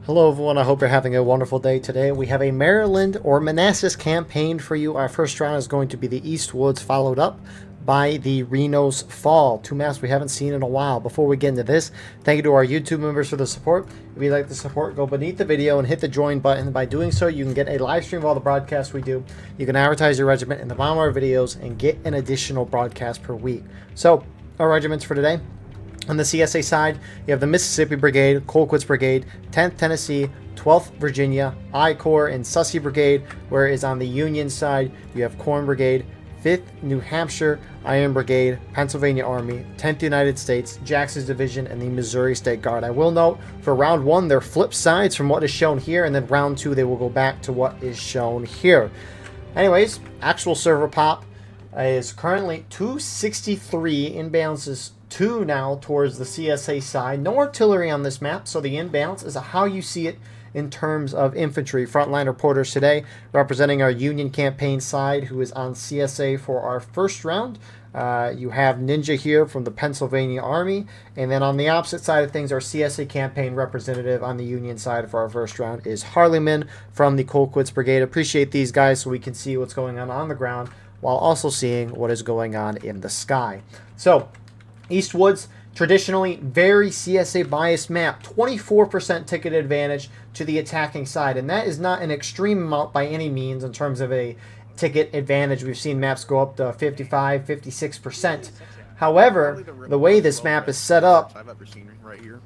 Hello everyone, I hope you're having a wonderful day today. We have a Maryland or Manassas campaign for you. Our first round is going to be the Eastwoods, followed up by the Reno's Fall. Two maps we haven't seen in a while. Before we get into this, thank you to our YouTube members for the support. If you'd like the support, go beneath the video and hit the join button. By doing so, you can get a live stream of all the broadcasts we do. You can advertise your regiment in the bottom of our videos and get an additional broadcast per week. So, our regiments for today. On the CSA side, you have the Mississippi Brigade, Colquitt's Brigade, 10th Tennessee, 12th Virginia, I Corps, and Sussy Brigade, whereas on the Union side, you have Corn Brigade, 5th New Hampshire, Iron Brigade, Pennsylvania Army, 10th United States, Jackson's Division, and the Missouri State Guard. I will note, for round one, they're flip sides from what is shown here, and then round two, they will go back to what is shown here. Anyways, actual server pop is currently 263, inbounds is 2 now towards the CSA side. No artillery on this map, so the inbounds is how you see it in terms of infantry. Frontline reporters today representing our Union campaign side, who is on CSA for our first round. You have Ninja here from the Pennsylvania Army, and then on the opposite side of things, our CSA campaign representative on the Union side for our first round is Harleyman from the Colquitt's Brigade. Appreciate these guys so we can see what's going on the ground while also seeing what is going on in the sky. So, Eastwoods, traditionally very CSA biased map, 24% ticket advantage to the attacking side, and that is not an extreme amount by any means in terms of a ticket advantage. We've seen maps go up to 55, 56%. However, the way this map is set up,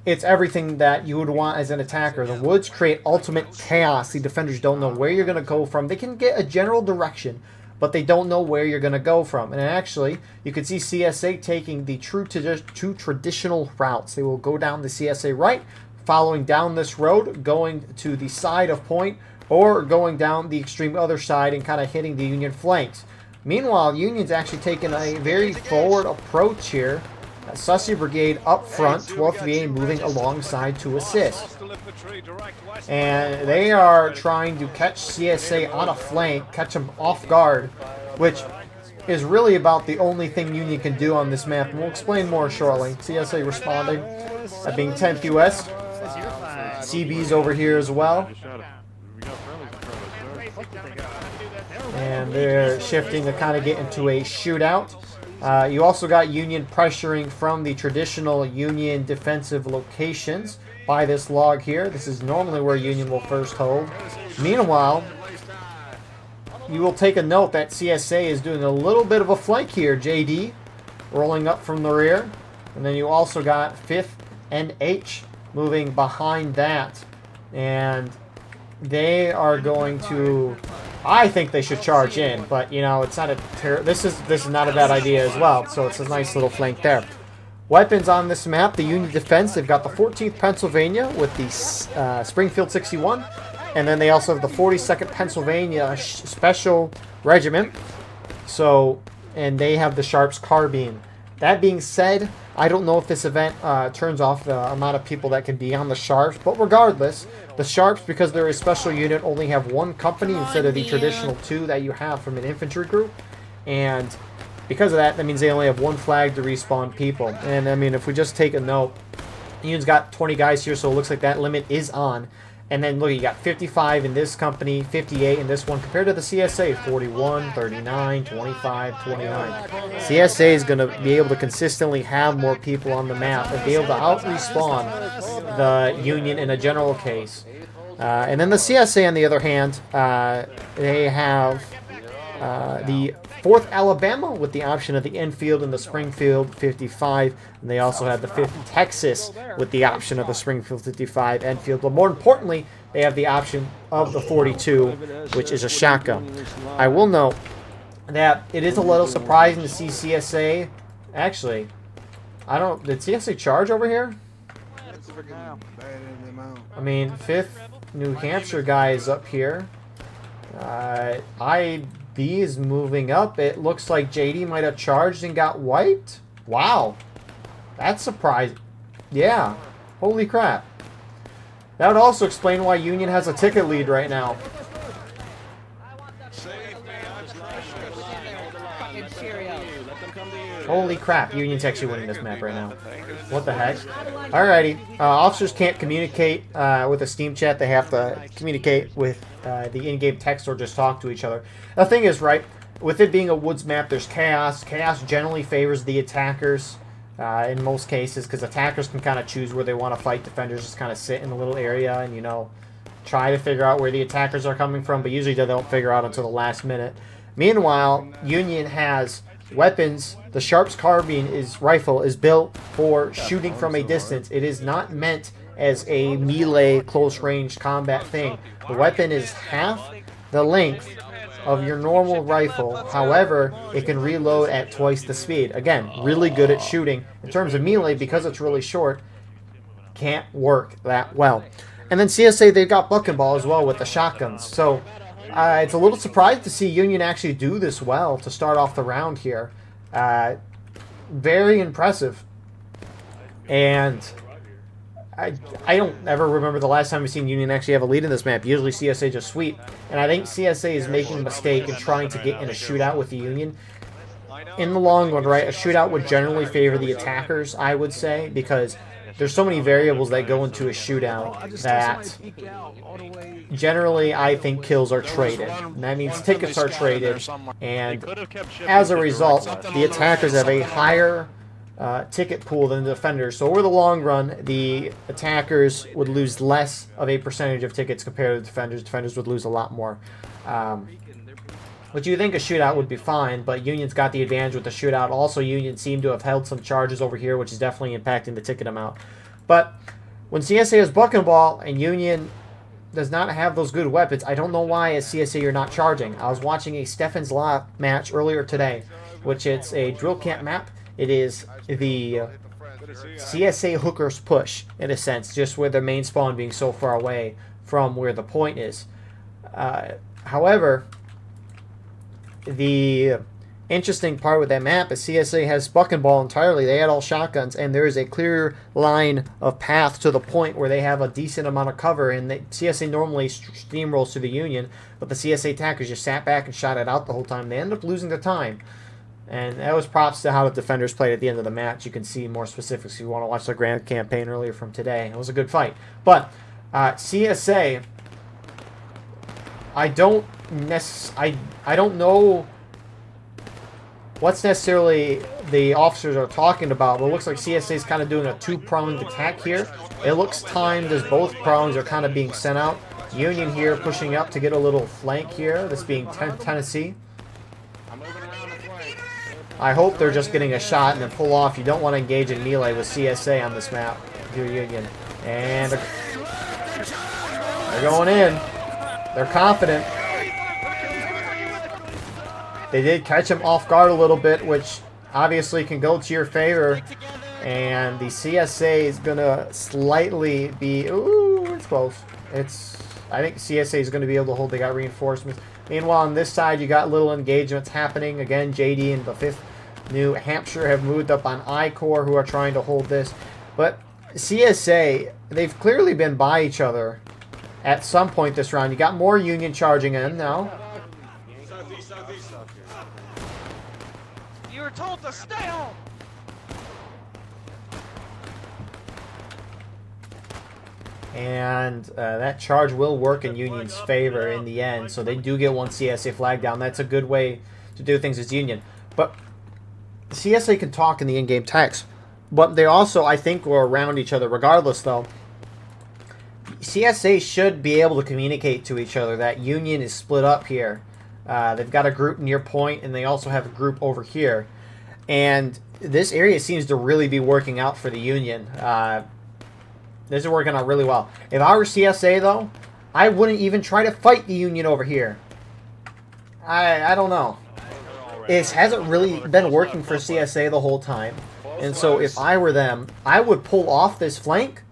it's everything that you would want as an attacker. The woods create ultimate chaos. The defenders don't know where you're going to go from. They can get a general direction, but they don't know where you're going to go from. And actually, you can see CSA taking the two traditional routes. They will go down the CSA right, following down this road, going to the side of point, or going down the extreme other side and kind of hitting the Union flanks. Meanwhile, Union's actually taken a very forward approach here. Sussy Brigade up front, 12th VA moving alongside to assist. And they are trying to catch CSA on a flank, catch them off guard, which is really about the only thing Union can do on this map. And we'll explain more shortly. CSA responding, being 10th US. CB's over here as well. And they're shifting to kind of get into a shootout. You also got Union pressuring from the traditional Union defensive locations by this log here. This is normally where Union will first hold. Meanwhile, you will take a note that CSA is doing a little bit of a flank here. JD rolling up from the rear. And then you also got 5th NH moving behind that. And they are going to... I think they should charge in, but you know, it's not a this is not a bad idea as well. So it's a nice little flank there. Weapons on this map: the Union defense. They've got the 14th Pennsylvania with the Springfield 61, and then they also have the 42nd Pennsylvania Special Regiment. So, and they have the Sharps carbine. That being said, I don't know if this event turns off the amount of people that can be on the Sharps, but regardless, the Sharps, because they're a special unit, only have one company instead of the traditional 2 that you have from an infantry group. And because of that, that means they only have one flag to respawn people. And I mean, if we just take a note, Union's got 20 guys here, so it looks like that limit is on. And then look, you got 55 in this company, 58 in this one, compared to the CSA, 41, 39, 25, 29. CSA is going to be able to consistently have more people on the map and be able to out-respawn the Union in a general case. And then the CSA, on the other hand, they have the 4th Alabama with the option of the Enfield and the Springfield 55. And they also have the 5th Texas with the option of the Springfield 55 Enfield. But more importantly, they have the option of the 42, which is a shotgun. I will note that it is a little surprising to see CSA. Actually, did CSA charge over here? I mean, 5th New Hampshire guy is up here. IB is moving up. It looks like JD might have charged and got wiped. Wow. That's surprising. Yeah. Holy crap. That would also explain why Union has a ticket lead right now. Holy crap, Union's actually winning this map right now. What the heck? Alrighty. Officers can't communicate with a Steam chat. They have to communicate with the in-game text or just talk to each other. The thing is, right, with it being a woods map, there's chaos. Chaos generally favors the attackers in most cases, because attackers can kind of choose where they want to fight. Defenders just kind of sit in a little area and, you know, try to figure out where the attackers are coming from, but usually they don't figure out until the last minute. Meanwhile, Union has weapons. The Sharp's carbine rifle is built for shooting from a distance. It is not meant as a melee close-range combat thing. The weapon is half the length of your normal rifle. However, it can reload at twice the speed. Again, really good at shooting. In terms of melee, because it's really short, can't work that well. And then CSA, they've got buck and ball as well with the shotguns. So it's a little surprised to see Union actually do this well to start off the round here. Very impressive. And I don't ever remember the last time we've seen Union actually have a lead in this map. Usually CSA just sweep. And I think CSA is making a mistake in trying to get in a shootout with the Union. In the long run, right, a shootout would generally favor the attackers, I would say, because there's so many variables that go into a shootout that generally I think kills are traded. And that means tickets are traded, and as a result, the attackers have a higher ticket pool than the defenders. So over the long run, the attackers would lose less of a percentage of tickets compared to the defenders. Defenders would lose a lot more. Which you think a shootout would be fine, but Union's got the advantage with the shootout. Also, Union seemed to have held some charges over here, which is definitely impacting the ticket amount. But when CSA has buck and ball and Union does not have those good weapons, I don't know why as CSA you're not charging. I was watching a Stefan's Law match earlier today, which it's a drill camp map. It is the CSA hookers push, in a sense, just with their main spawn being so far away from where the point is. However, the interesting part with that map is CSA has buck and ball entirely. They had all shotguns, and there is a clear line of path to the point where they have a decent amount of cover, and CSA normally steamrolls to the Union, but the CSA attackers just sat back and shot it out the whole time. They ended up losing the time, and that was props to how the defenders played at the end of the match. You can see more specifics if you want to watch the grand campaign earlier from today. It was a good fight. But CSA, I don't know what's necessarily the officers are talking about, but it looks like CSA is kind of doing a two-pronged attack here. It looks timed as both prongs are kind of being sent out. Union here pushing up to get a little flank here. This being Tennessee. I hope they're just getting a shot and then pull off. You don't want to engage in melee with CSA on this map. Your Union. And they're going in. They're confident. They did catch him off guard a little bit, which obviously can go to your favor. And the CSA is going to slightly be... Ooh, it's close. I think CSA is going to be able to hold. They got reinforcements. Meanwhile, on this side, you got little engagements happening. Again, JD and the 5th New Hampshire have moved up on I-Corps, who are trying to hold this. But CSA, they've clearly been by each other at some point this round. You got more Union charging in now. You were told to stay home. And that charge will work in Union's favor in the end. So they do get one CSA flag down. That's a good way to do things as Union. But CSA can talk in the in-game text. But they also, I think, were around each other. Regardless, though, CSA should be able to communicate to each other that Union is split up here. They've got a group near point, and they also have a group over here. And this area seems to really be working out for the Union. This is working out really well. If I were CSA, though, I wouldn't even try to fight the Union over here. I don't know. It hasn't really been working for CSA the whole time. And so if I were them, I would pull off this flank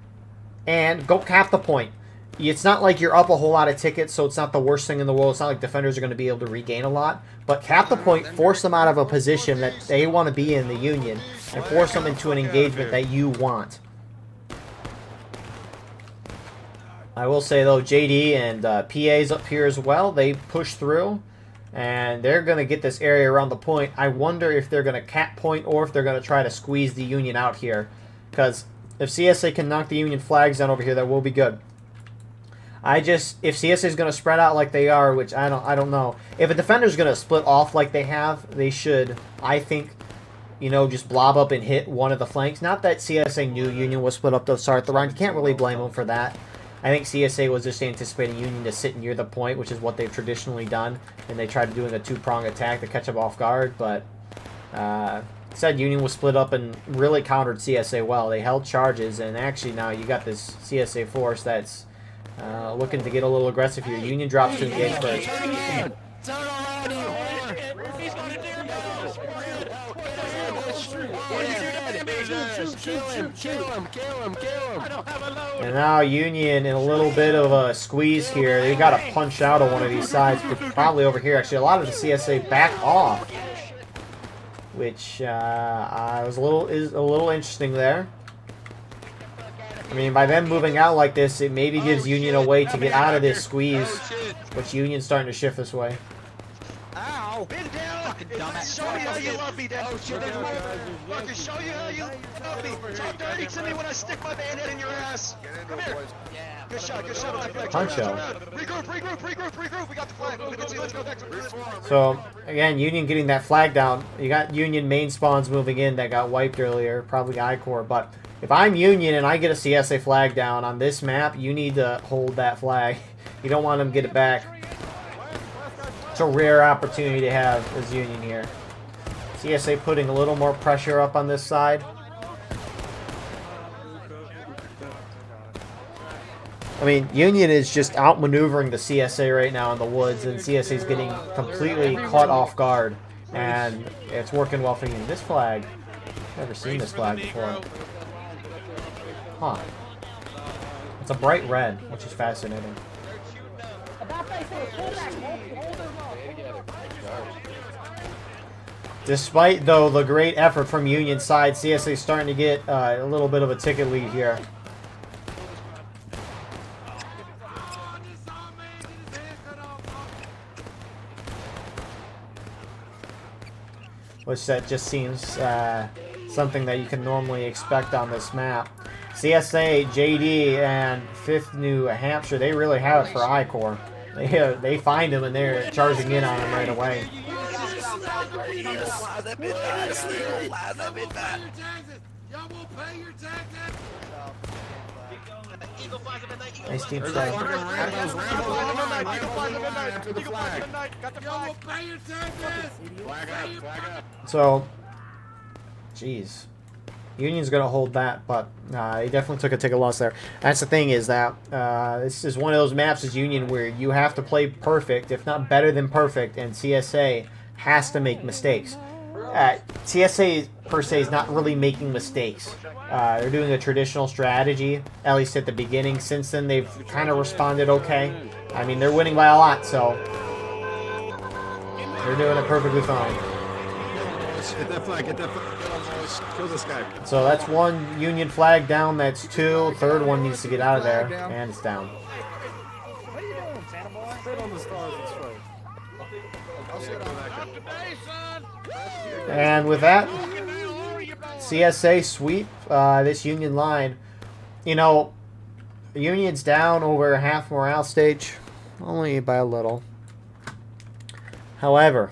and go cap the point. It's not like you're up a whole lot of tickets, so it's not the worst thing in the world. It's not like defenders are going to be able to regain a lot. But cap the point, force them out of a position that they want to be in, the Union, and force them into an engagement that you want. I will say, though, JD and PA's up here as well. They push through. And they're going to get this area around the point. I wonder if they're going to cap point or if they're going to try to squeeze the Union out here. Because if CSA can knock the Union flags down over here, that will be good. If CSA is going to spread out like they are, which I don't know. If a defender is going to split off like they have, they should, I think, you know, just blob up and hit one of the flanks. Not that CSA knew Union was split up to start the round. You can't really blame them for that. I think CSA was just anticipating Union to sit near the point, which is what they've traditionally done, and they tried doing a two-prong attack to catch them off guard, but instead Union was split up and really countered CSA well. They held charges, and actually now you got this CSA force that's looking to get a little aggressive here. Union drops to engage first. Kill him. And now Union in a little bit of a squeeze here. They got to punch out of one of these sides, but probably over here. Actually, a lot of the CSA back off, which is a little interesting there. I mean, by them moving out like this, it maybe gives Union a way to get out of this squeeze, which Union's starting to shift this way. Ow! Bend down! Show me how you love me, Dad! Oh, shit, fucker, show you how you love me! Talk dirty to me when I stick my bayonet in your ass! Come here! Good shot on that flag. Punch out. Regroup! We got the flag. Let's go back to So, again, Union getting that flag down. You got Union main spawns moving in that got wiped earlier, probably I-Corps, but if I'm Union and I get a CSA flag down on this map, you need to hold that flag. You don't want them to get it back. It's a rare opportunity to have as Union here. CSA putting a little more pressure up on this side. I mean, Union is just outmaneuvering the CSA right now in the woods, and CSA is getting completely caught off guard, and it's working well for Union. This flag, never seen this flag before. Huh. It's a bright red, which is fascinating. Despite, though, the great effort from Union side, CSA is starting to get a little bit of a ticket lead here. Which that just seems something that you can normally expect on this map. CSA, JD, and 5th New Hampshire, they really have it for I-Corps. They find him and they're charging in on him right away. Nice team style. So, jeez. Union's going to hold that, but he definitely took a ticket loss there. That's the thing is that this is one of those maps as Union where you have to play perfect, if not better than perfect, and CSA has to make mistakes. CSA, per se, is not really making mistakes. They're doing a traditional strategy, at least at the beginning. Since then, they've kind of responded okay. I mean, they're winning by a lot, so they're doing it perfectly fine. Get that flag, kill this guy. So that's one Union flag down, that's 2. Third one needs to get out of there, and it's down. What are you doing, Santa boy? Sit on the stars and straight. And with that, CSA sweep this Union line. You know, Union's down over half morale stage, only by a little. However,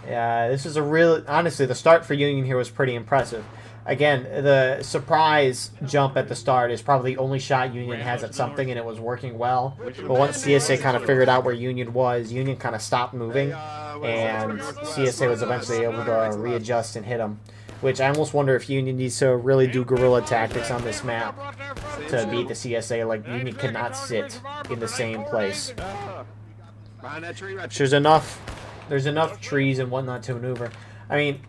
this is a real, honestly, the start for Union here was pretty impressive. Again, the surprise jump at the start is probably the only shot Union has at something, and it was working well. But once CSA kind of figured out where Union was, Union kind of stopped moving, and CSA was eventually able to readjust and hit them. Which I almost wonder if Union needs to really do guerrilla tactics on this map to beat the CSA. Like, Union cannot sit in the same place. There's enough trees and whatnot to maneuver. I mean,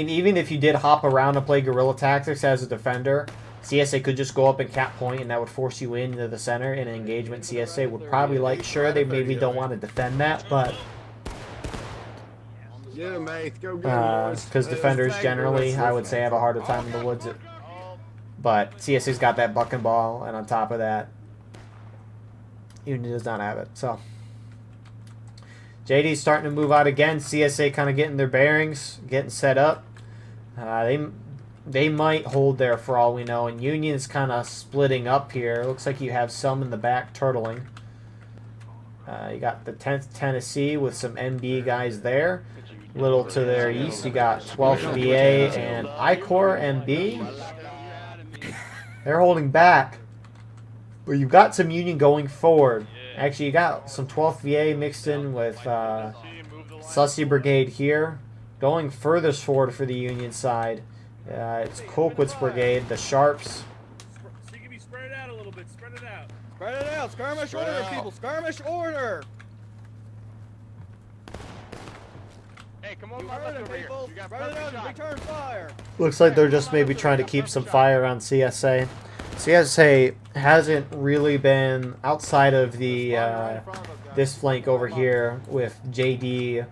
even if you did hop around and play guerrilla tactics as a defender, CSA could just go up and cap point, and that would force you into the center in an engagement. CSA would probably sure, they maybe don't want to defend that, but because defenders generally, I would say, have a harder time in the woods. But CSA's got that buck and ball, and on top of that, Union does not have it. So JD's starting to move out again. CSA kind of getting their bearings, getting set up. They might hold there for all we know. And Union's kind of splitting up here. Looks like you have some in the back turtling. You got the 10th Tennessee with some MB guys there. A little to their east, you got 12th VA and I-Corps MB. They're holding back. But you've got some Union going forward. Actually, you got some 12th VA mixed in with Sussy Brigade here. Going furthest forward for the Union side. It's Colquitt's Brigade, the Sharps. Spread it out a little bit. Spread it out. Spread it out. Skirmish order, people. Skirmish order. Hey, come on, my left over here. You got perfect shot. Return fire. Looks like they're just maybe trying to keep some fire on CSA. CSA hasn't really been outside of the this flank over here with JD,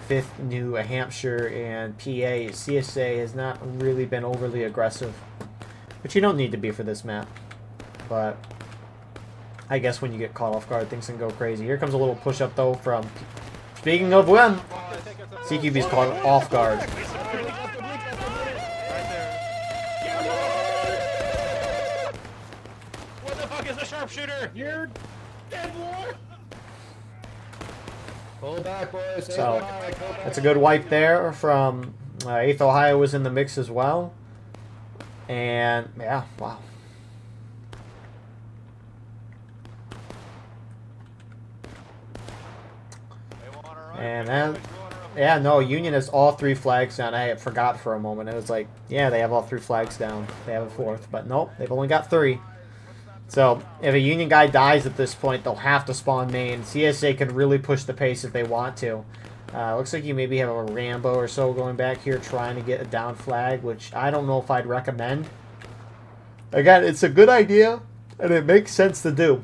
5th New Hampshire, and PA. CSA has not really been overly aggressive, which you don't need to be for this map. But I guess when you get caught off guard, things can go crazy. Here comes a little push up though from. Speaking of when, CQB's caught off guard. What the fuck is the sharpshooter? You're dead, boy. Pull back, boys. So that's a good wipe there from 8th Ohio was in the mix as well. And yeah, wow. And then, yeah, no, Union has all 3 flags down. I forgot for a moment. It was like, yeah, they have all 3 flags down. They have a 4th, but nope, they've only got 3. So if a Union guy dies at this point, they'll have to spawn main. CSA can really push the pace if they want to. Looks like you maybe have a Rambo or so going back here trying to get a down flag, which I don't know if I'd recommend. Again, it's a good idea, and it makes sense to do.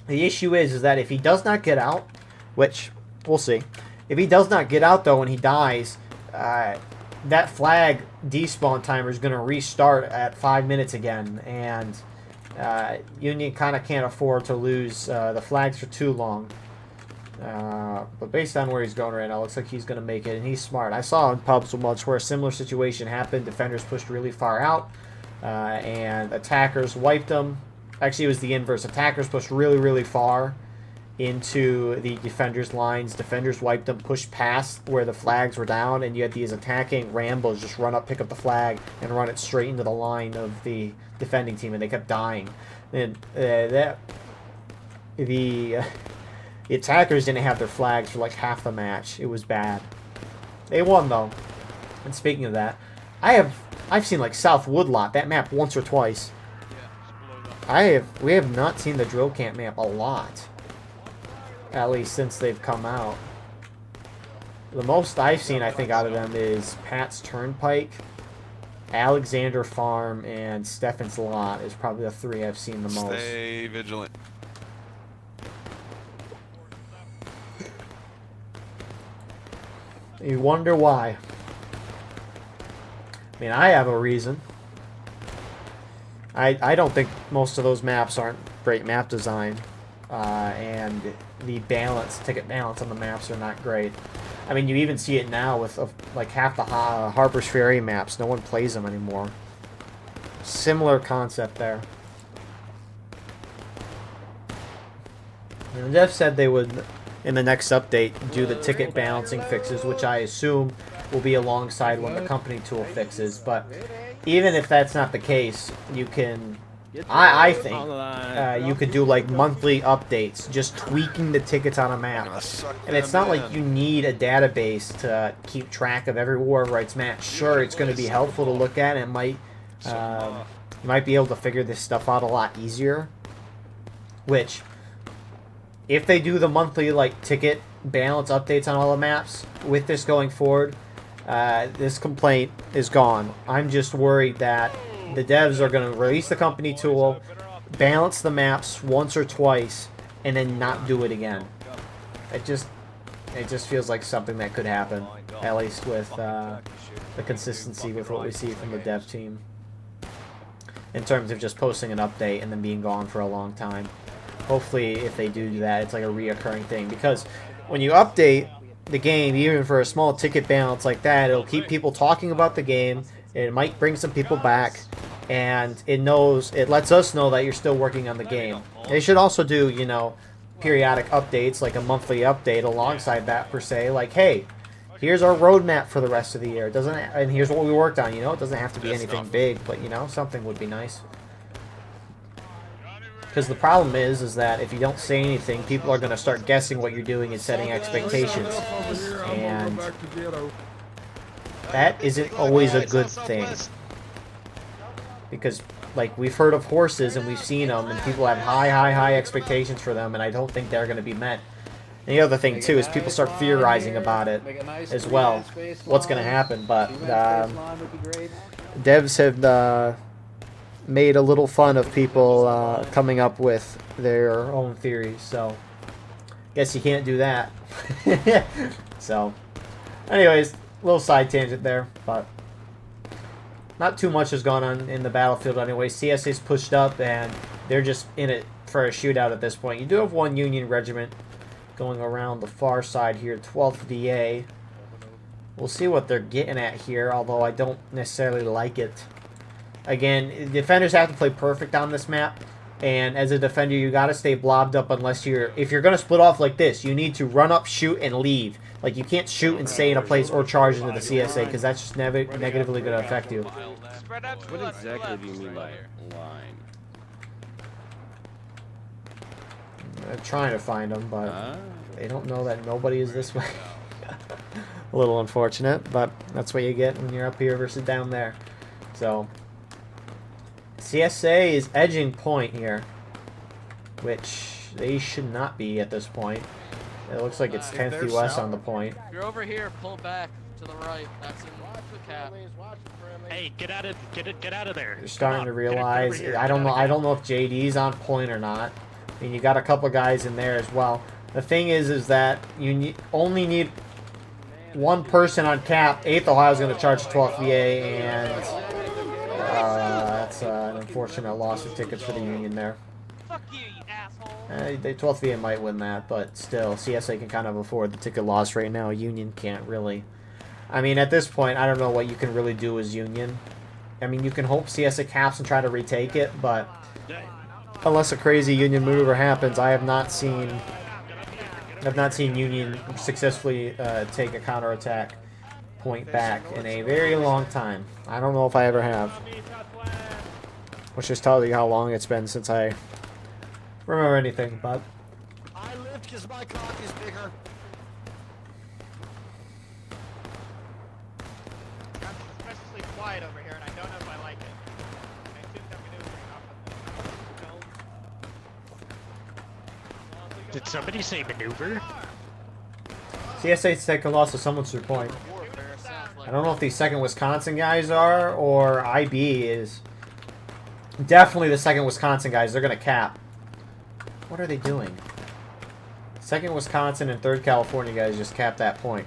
The issue is that if he does not get out, which we'll see. If he does not get out, though, and he dies, that flag despawn timer is going to restart at 5 minutes again, and Union kind of can't afford to lose the flags for too long. But based on where he's going right now, looks like he's going to make it, and he's smart. I saw in pubs once where a similar situation happened. Defenders pushed really far out, and attackers wiped them. Actually, it was the inverse. Attackers pushed really, really far into the defenders' lines. Defenders wiped them, pushed past where the flags were down, and you had these attacking Rambos just run up, pick up the flag, and run it straight into the line of the defending team, and they kept dying. And the attackers didn't have their flags for like half the match. It was bad. They won though. And speaking of that, I've seen like South Woodlot, that map, once or twice. We have not seen the drill camp map a lot. At least since they've come out. The most I've seen, I think, out of them is Pat's Turnpike, Alexander Farm, and Steffen's Lot is probably the 3 I've seen the most. Stay vigilant. You wonder why. I mean, I have a reason. I don't think most of those maps aren't great map design. And the ticket balance on the maps are not great. I mean, you even see it now with like half the Harper's Ferry maps. No one plays them anymore. Similar concept there. And Jeff said they would, in the next update, do the ticket balancing fixes, which I assume will be alongside when the company tool fixes. But even if that's not the case, you can... I think you could do like monthly updates, just tweaking the tickets on a map. And it's not like you need a database to keep track of every War of Rights match. Sure, it's going to be helpful to look at, and it might you might be able to figure this stuff out a lot easier. Which, if they do the monthly like ticket balance updates on all the maps with this going forward, this complaint is gone. I'm just worried that the devs are going to release the company tool, balance the maps once or twice, and then not do it again. It just feels like something that could happen, at least with the consistency with what we see from the dev team. In terms of just posting an update and then being gone for a long time. Hopefully, if they do that, it's like a reoccurring thing. Because when you update the game, even for a small ticket balance like that, it'll keep people talking about the game. It might bring some people back, and it lets us know that you're still working on the game. They should also do, you know, periodic updates, like a monthly update alongside that per se. Like, hey, here's our roadmap for the rest of the year. And here's what we worked on. You know, it doesn't have to be anything big, but you know, something would be nice. Because the problem is that if you don't say anything, people are going to start guessing what you're doing and setting expectations. And that isn't always a good thing. Because, like, we've heard of horses and we've seen them, and people have high expectations for them, and I don't think they're going to be met. And the other thing, too, is people start theorizing about it as well. What's going to happen, but devs have made a little fun of people coming up with their own theories, so guess you can't do that. So, anyways, little side tangent there, but not too much has gone on in the battlefield anyway. CSA's pushed up, and they're just in it for a shootout at this point. You do have one Union regiment going around the far side here, 12th VA. We'll see what they're getting at here, although I don't necessarily like it. Again, defenders have to play perfect on this map, and as a defender, you got to stay blobbed up if you're going to split off like this, you need to run up, shoot, and leave. Like, you can't shoot and stay in a place or charge into the CSA, because that's just negatively going to affect you. What exactly do you mean by line? I'm trying to find them, but they don't know that nobody is this way. A little unfortunate, but that's what you get when you're up here versus down there. So, CSA is edging point here, which they should not be at this point. It looks like it's 10th US on the point. If you're over here, pull back to the right. That's in the cap. Hey, get out of there. You're starting to realize. I don't know if JD's on point or not. I mean, you got a couple guys in there as well. The thing is that you only need one person on cap. 8th Ohio's going to charge 12th VA, and that's an unfortunate loss of tickets for the Union there. Fuck you, you asshole. The 12th VA might win that, but still, CSA can kind of afford the ticket loss right now. Union can't really. I mean, at this point, I don't know what you can really do as Union. I mean, you can hope CSA caps and try to retake it, but unless a crazy Union maneuver happens, I have not seen Union successfully take a counterattack point back in a very long time. I don't know if I ever have. Which just tells you how long it's been since I remember anything, but I lift because my cock is bigger. It's especially quiet over here, and I don't know if I like it. I assume that maneuvering off of Did somebody say maneuver? CSA's taking loss to someone's through point. I don't know if these second Wisconsin guys are or IB is. Definitely the second Wisconsin guys. They're going to cap. What are they doing? Second Wisconsin and third California guys just capped that point.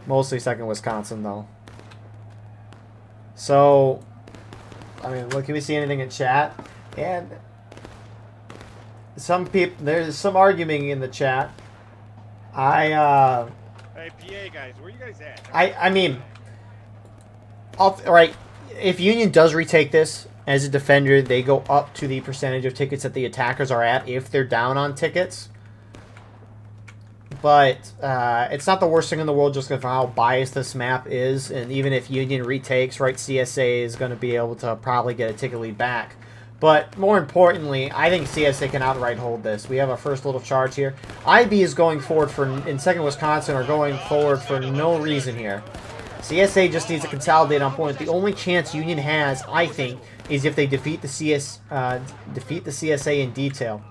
Mostly second Wisconsin, though. So, I mean, look, can we see anything in chat? And some people, there's some arguing in the chat. Hey, PA guys, where you guys at? I mean, right, if Union does retake this, as a defender, they go up to the percentage of tickets that the attackers are at if they're down on tickets. But it's not the worst thing in the world just because of how biased this map is. And even if Union retakes, right, CSA is going to be able to probably get a ticket lead back. But more importantly, I think CSA can outright hold this. We have our first little charge here. IB is going forward in second Wisconsin are going forward for no reason here. CSA just needs to consolidate on point. The only chance Union has, I think, is if they defeat the CSA in detail.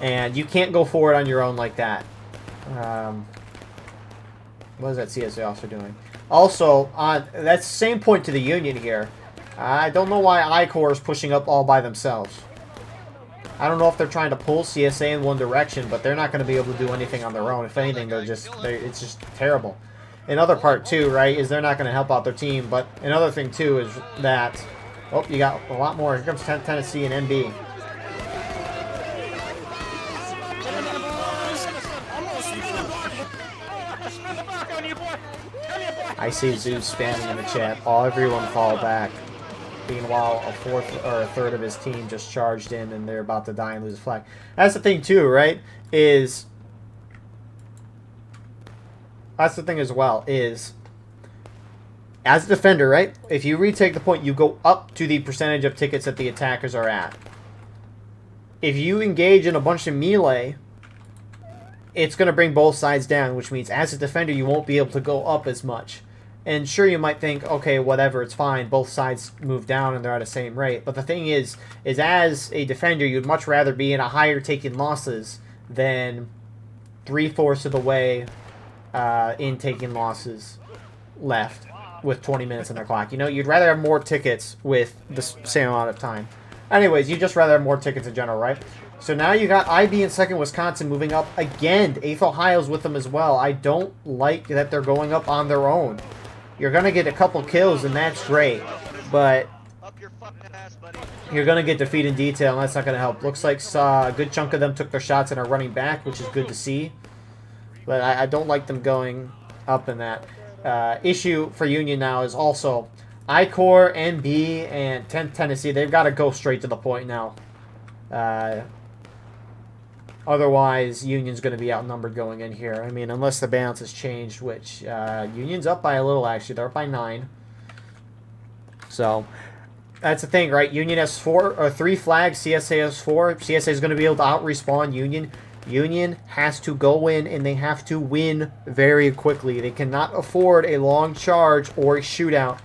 And you can't go forward on your own like that. What is that CSA officer doing? Also, that's the same point to the Union here. I don't know why I-Corps is pushing up all by themselves. I don't know if they're trying to pull CSA in one direction, but they're not going to be able to do anything on their own. If anything, it's just terrible. Another part, too, right, is they're not going to help out their team. But another thing, too, is that... Oh, you got a lot more. Here comes Tennessee and NB. I see Zeus spamming in the chat. Oh, everyone fall back. Meanwhile, a fourth or a third of his team just charged in, and they're about to die and lose a flag. That's the thing too, right? That's the thing as well, is as a defender, right? If you retake the point, you go up to the percentage of tickets that the attackers are at. If you engage in a bunch of melee, it's going to bring both sides down, which means as a defender, you won't be able to go up as much. And sure, you might think, okay, whatever, it's fine. Both sides move down and they're at the same rate. But the thing is as a defender, you'd much rather be in a higher taking losses than 3/4 of the way in taking losses left with 20 minutes on their clock. You know, you'd rather have more tickets with the same amount of time. Anyways, you'd just rather have more tickets in general, right? So now you got IB in second, Wisconsin moving up again. 8th Ohio's with them as well. I don't like that they're going up on their own. You're going to get a couple kills, and that's great. But you're going to get defeat in detail, and that's not going to help. Looks like a good chunk of them took their shots and are running back, which is good to see. But I don't like them going up in that. Issue for Union now is also I-Corps, NB, and 10th Tennessee. They've got to go straight to the point now. Otherwise, Union's going to be outnumbered going in here. I mean, unless the balance has changed, which Union's up by a little, actually. They're up by 9. So, that's the thing, right? Union has 3 flags. CSA has 4. CSA is going to be able to out-respawn Union. Union has to go in, and they have to win very quickly. They cannot afford a long charge or a shootout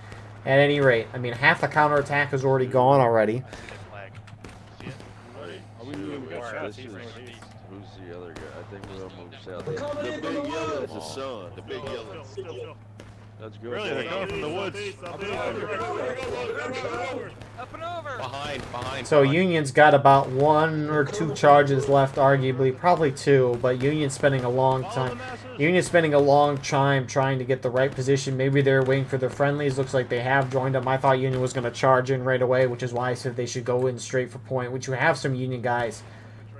at any rate. I mean, half the counterattack is already gone already. Who's the other guy? I think we're almost south. The big yellow is the sun. The big yellow. That's good. Really? They're coming from the woods. Up and over. Behind. So Union's got about 1 or 2 charges left, arguably, probably 2. But Union's spending a long time. Union's spending a long time trying to get the right position. Maybe they're waiting for their friendlies. Looks like they have joined them. I thought Union was going to charge in right away, which is why I said they should go in straight for point. Which you have some Union guys.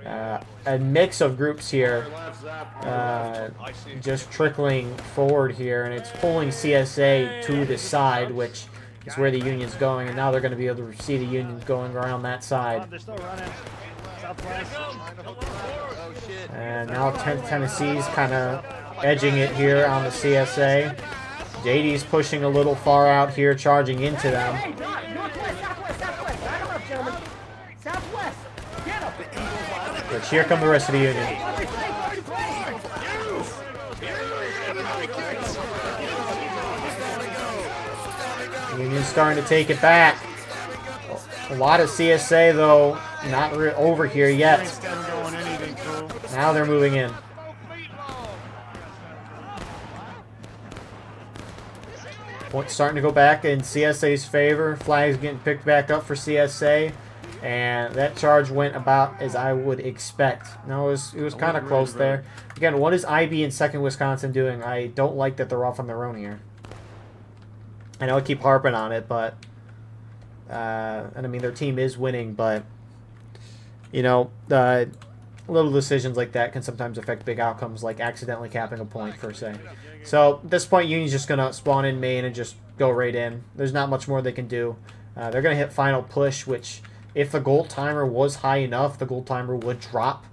A mix of groups here, just trickling forward here, and it's pulling CSA to the side, which is where the Union's going, and now they're going to be able to see the Union going around that side. And now 10th Tennessee's kind of edging it here on the CSA. JD's pushing a little far out here, charging into them. But here come the rest of the Union. Union's starting to take it back. A lot of CSA, though, not over here yet. Now they're moving in. Point's starting to go back in CSA's favor. Flags getting picked back up for CSA. And that charge went about as I would expect. No, it was kind of close there. Again, what is IB in second Wisconsin doing? I don't like that they're off on their own here. I know I keep harping on it, but... and I mean, their team is winning, but... You know, little decisions like that can sometimes affect big outcomes, like accidentally capping a point, per se. So, at this point, Union's just going to spawn in main and just go right in. There's not much more they can do. They're going to hit final push, which... If the gold timer was high enough, the gold timer would drop,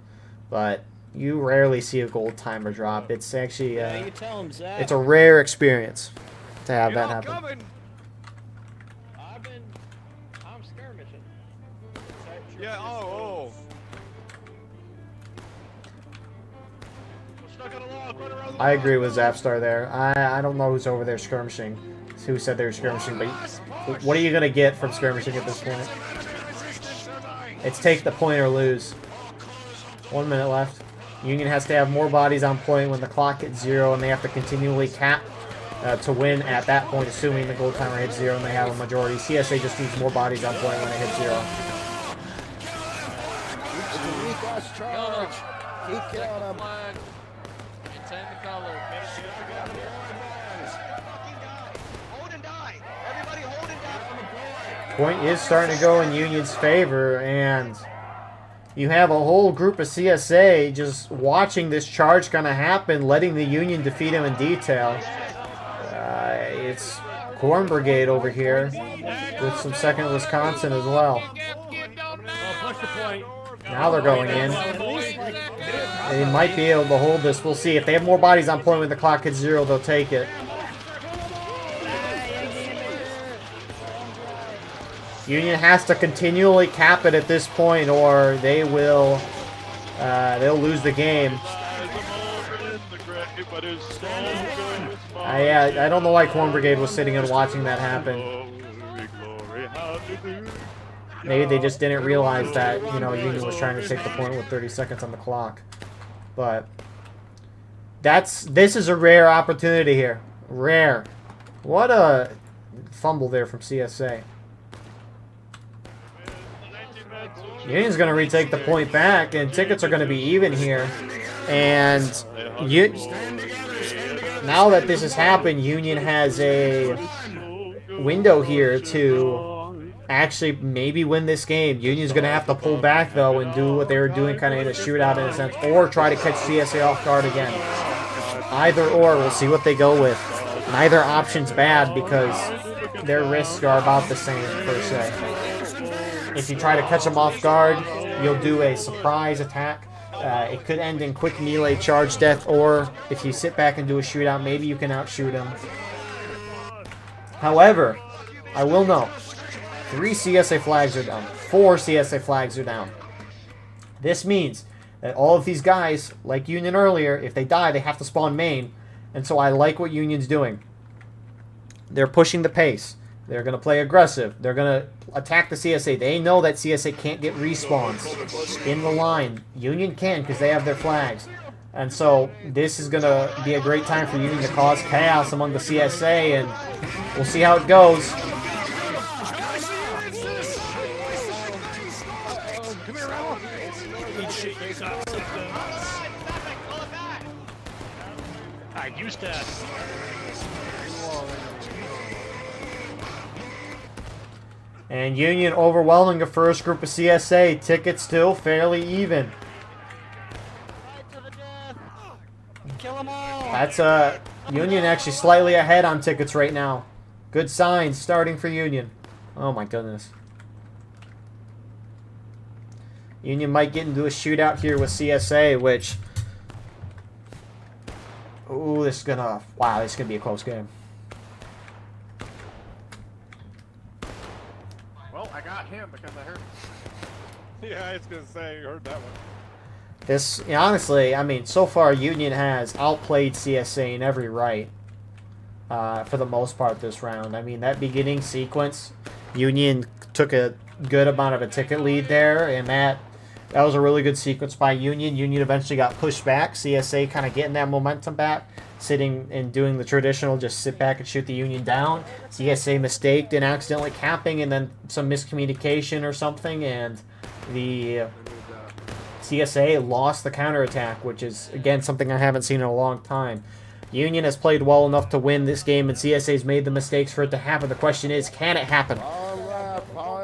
but you rarely see a gold timer drop. It's actually it's a rare experience to have that happen. I'm skirmishing. Yeah, oh. I agree with Zapstar there. I don't know who's over there skirmishing, who said they were skirmishing, but what are you going to get from skirmishing at this point? It's take the point or lose. 1 minute left. Union has to have more bodies on point when the clock hits 0, and they have to continually cap to win at that point, assuming the gold timer hits 0 and they have a majority. CSA just needs more bodies on point when it hits 0. Keep killing them. Maintain the color. Hold and die. Everybody hold and die. Point is starting to go in Union's favor, and you have a whole group of CSA just watching this charge kind of happen, letting the Union defeat him in detail. it's Corn Brigade over here with some 2nd Wisconsin as well. Now they're going in. They might be able to hold this. We'll see. If they have more bodies on point when the clock hits 0, they'll take it. Union has to continually cap it at this point, or they will they'll lose the game. I don't know why Corn Brigade was sitting and watching that happen. Maybe they just didn't realize that, you know, Union was trying to take the point with 30 seconds on the clock. But this is a rare opportunity here. Rare. What a fumble there from CSA. Union's going to retake the point back, and tickets are going to be even here. And now that this has happened, Union has a window here to actually maybe win this game. Union's going to have to pull back, though, and do what they were doing kind of in a shootout in a sense, or try to catch CSA off guard again. Either or, we'll see what they go with. Neither option's bad because their risks are about the same, per se. If you try to catch them off guard, you'll do a surprise attack. It could end in quick melee charge death, or if you sit back and do a shootout, maybe you can outshoot them. However, I will note, 3 CSA flags are down. 4 CSA flags are down. This means that all of these guys, like Union earlier, if they die, they have to spawn main. And so I like what Union's doing. They're pushing the pace. They're going to play aggressive. They're going to attack the CSA. They know that CSA can't get respawns in the line. Union can because they have their flags. And so this is going to be a great time for Union to cause chaos among the CSA, and we'll see how it goes. I used to. And Union overwhelming the first group of CSA. Tickets still fairly even. Kill them all. That's Union actually slightly ahead on tickets right now. Good signs starting for Union. Oh my goodness. Union might get into a shootout here with CSA, which... Ooh, this is gonna... Wow, this is gonna be a close game. Well, I got him because I heard. Yeah, I was gonna say you heard that one. This, honestly, I mean, so far Union has outplayed CSA in every right. For the most part this round. I mean, that beginning sequence, Union took a good amount of a ticket lead there, and that was a really good sequence by Union. Union eventually got pushed back. CSA kind of getting that momentum back, sitting and doing the traditional just sit back and shoot the Union down. CSA mistaked and accidentally capping, and then some miscommunication or something, and the CSA lost the counterattack, which is, again, something I haven't seen in a long time. Union has played well enough to win this game, and CSA's made the mistakes for it to happen. The question is, can it happen?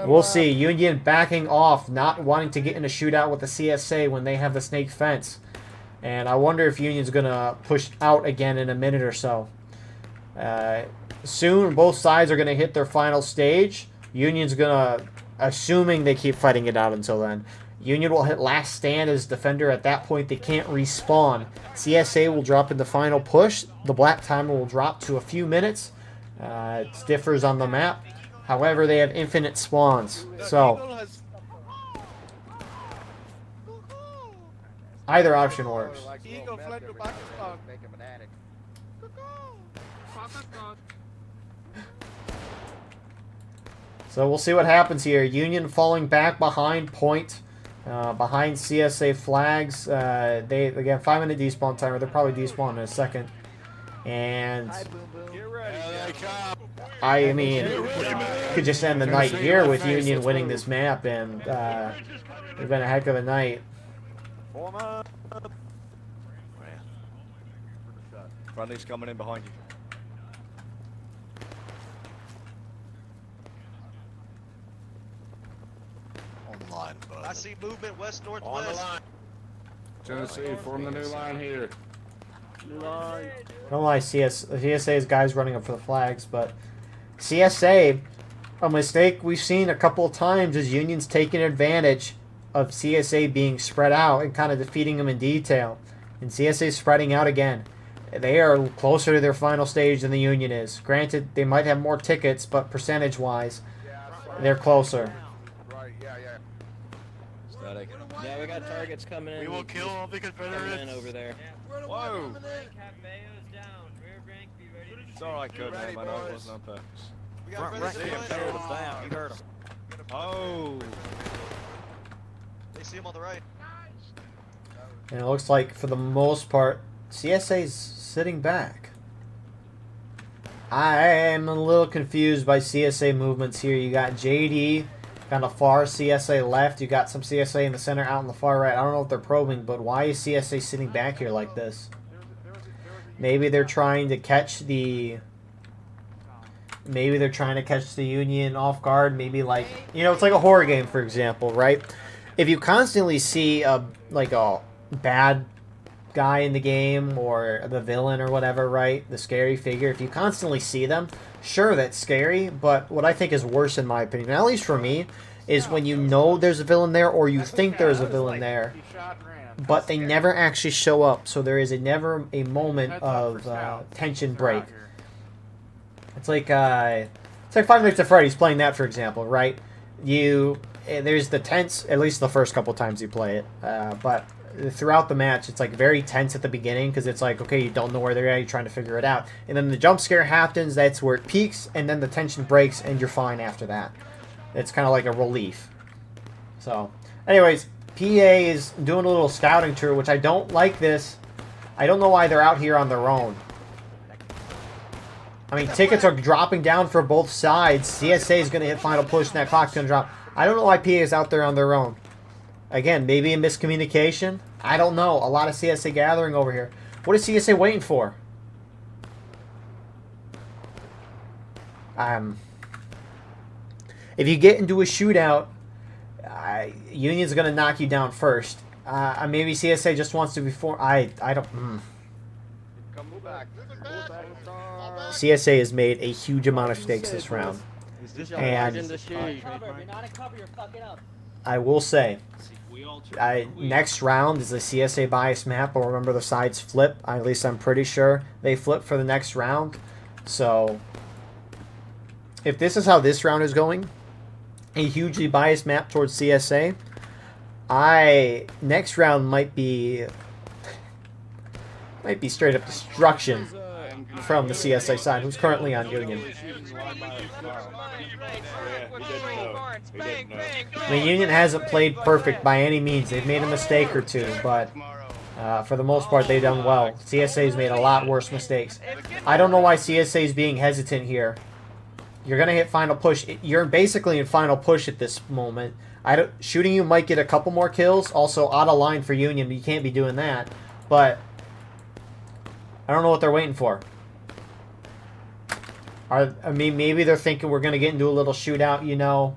We'll see. Union backing off, not wanting to get in a shootout with the CSA when they have the snake fence. And I wonder if Union's going to push out again in a minute or so. Soon, both sides are going to hit their final stage. Union's going to, assuming they keep fighting it out until then, Union will hit last stand as defender. At that point, they can't respawn. CSA will drop in the final push. The black timer will drop to a few minutes. It differs on the map. However, they have infinite spawns. So, either option works. So we'll see what happens here. Union falling back behind point. Behind CSA flags. They, again, 5-minute despawn timer. They're probably despawn in a second. And I mean, could just end the night here with Union winning this map, and it's been a heck of a night. Friendly's coming in behind you. Online, bud. I see movement west northwest. Tennessee, form the new line here. I don't know why CSA is guys running up for the flags, but CSA, a mistake we've seen a couple of times is Union's taking advantage of CSA being spread out and kind of defeating them in detail. And CSA spreading out again. They are closer to their final stage than the Union is. Granted, they might have more tickets, but percentage-wise, they're closer. Right, yeah. Static. Yeah, we got targets coming in. We will kill all the Confederates. Over there. Whoa. It's all I could, man. I know it wasn't on purpose. We got Front right Confederate there. Team. Down. You heard him. Oh. They see him on the right. And it looks like, for the most part, CSA's sitting back. I am a little confused by CSA movements here. You got JD kind of far CSA left. You got some CSA in the center out on the far right. I don't know if they're probing, but why is CSA sitting back here like this? Maybe they're trying to catch the... Maybe they're trying to catch the Union off guard. Maybe, like... You know, it's like a horror game, for example, right? If you constantly see a bad guy in the game or the villain or whatever, right? The scary figure. If you constantly see them, sure, that's scary. But what I think is worse, in my opinion, at least for me, is when you know there's a villain there or you think there's a villain there, but they never actually show up. So there is never a moment of tension break. It's like Five Nights at Freddy's, playing that, for example, right? There's the tense, at least the first couple times you play it, but throughout the match, it's like very tense at the beginning because it's like, okay, you don't know where they're at, you're trying to figure it out, and then the jump scare happens. That's where it peaks, and then the tension breaks, and you're fine after that. It's kind of like a relief. So, anyways, PA is doing a little scouting tour, which I don't like this. I don't know why they're out here on their own. I mean, tickets are dropping down for both sides. CSA is going to hit final push, and that clock's going to drop. I don't know why PA is out there on their own. Again, maybe a miscommunication. I don't know. A lot of CSA gathering over here. What is CSA waiting for? If you get into a shootout, Union's going to knock you down first. Maybe CSA just wants to before. I don't. CSA has made a huge amount of mistakes this round. And I will say, next round is a CSA bias map. But remember, the sides flip. At least I'm pretty sure they flip for the next round. So if this is how this round is going, a hugely biased map towards CSA, next round might be straight up destruction from the CSA side, who's currently on Union. I mean, Union hasn't played perfect by any means. They've made a mistake or two, but for the most part, they've done well. CSA's made a lot worse mistakes. I don't know why CSA's being hesitant here. You're going to hit final push. You're basically in final push at this moment. Shooting you might get a couple more kills. Also, out of line for Union. You can't be doing that. But I don't know what they're waiting for. I mean, maybe they're thinking we're going to get into a little shootout, you know.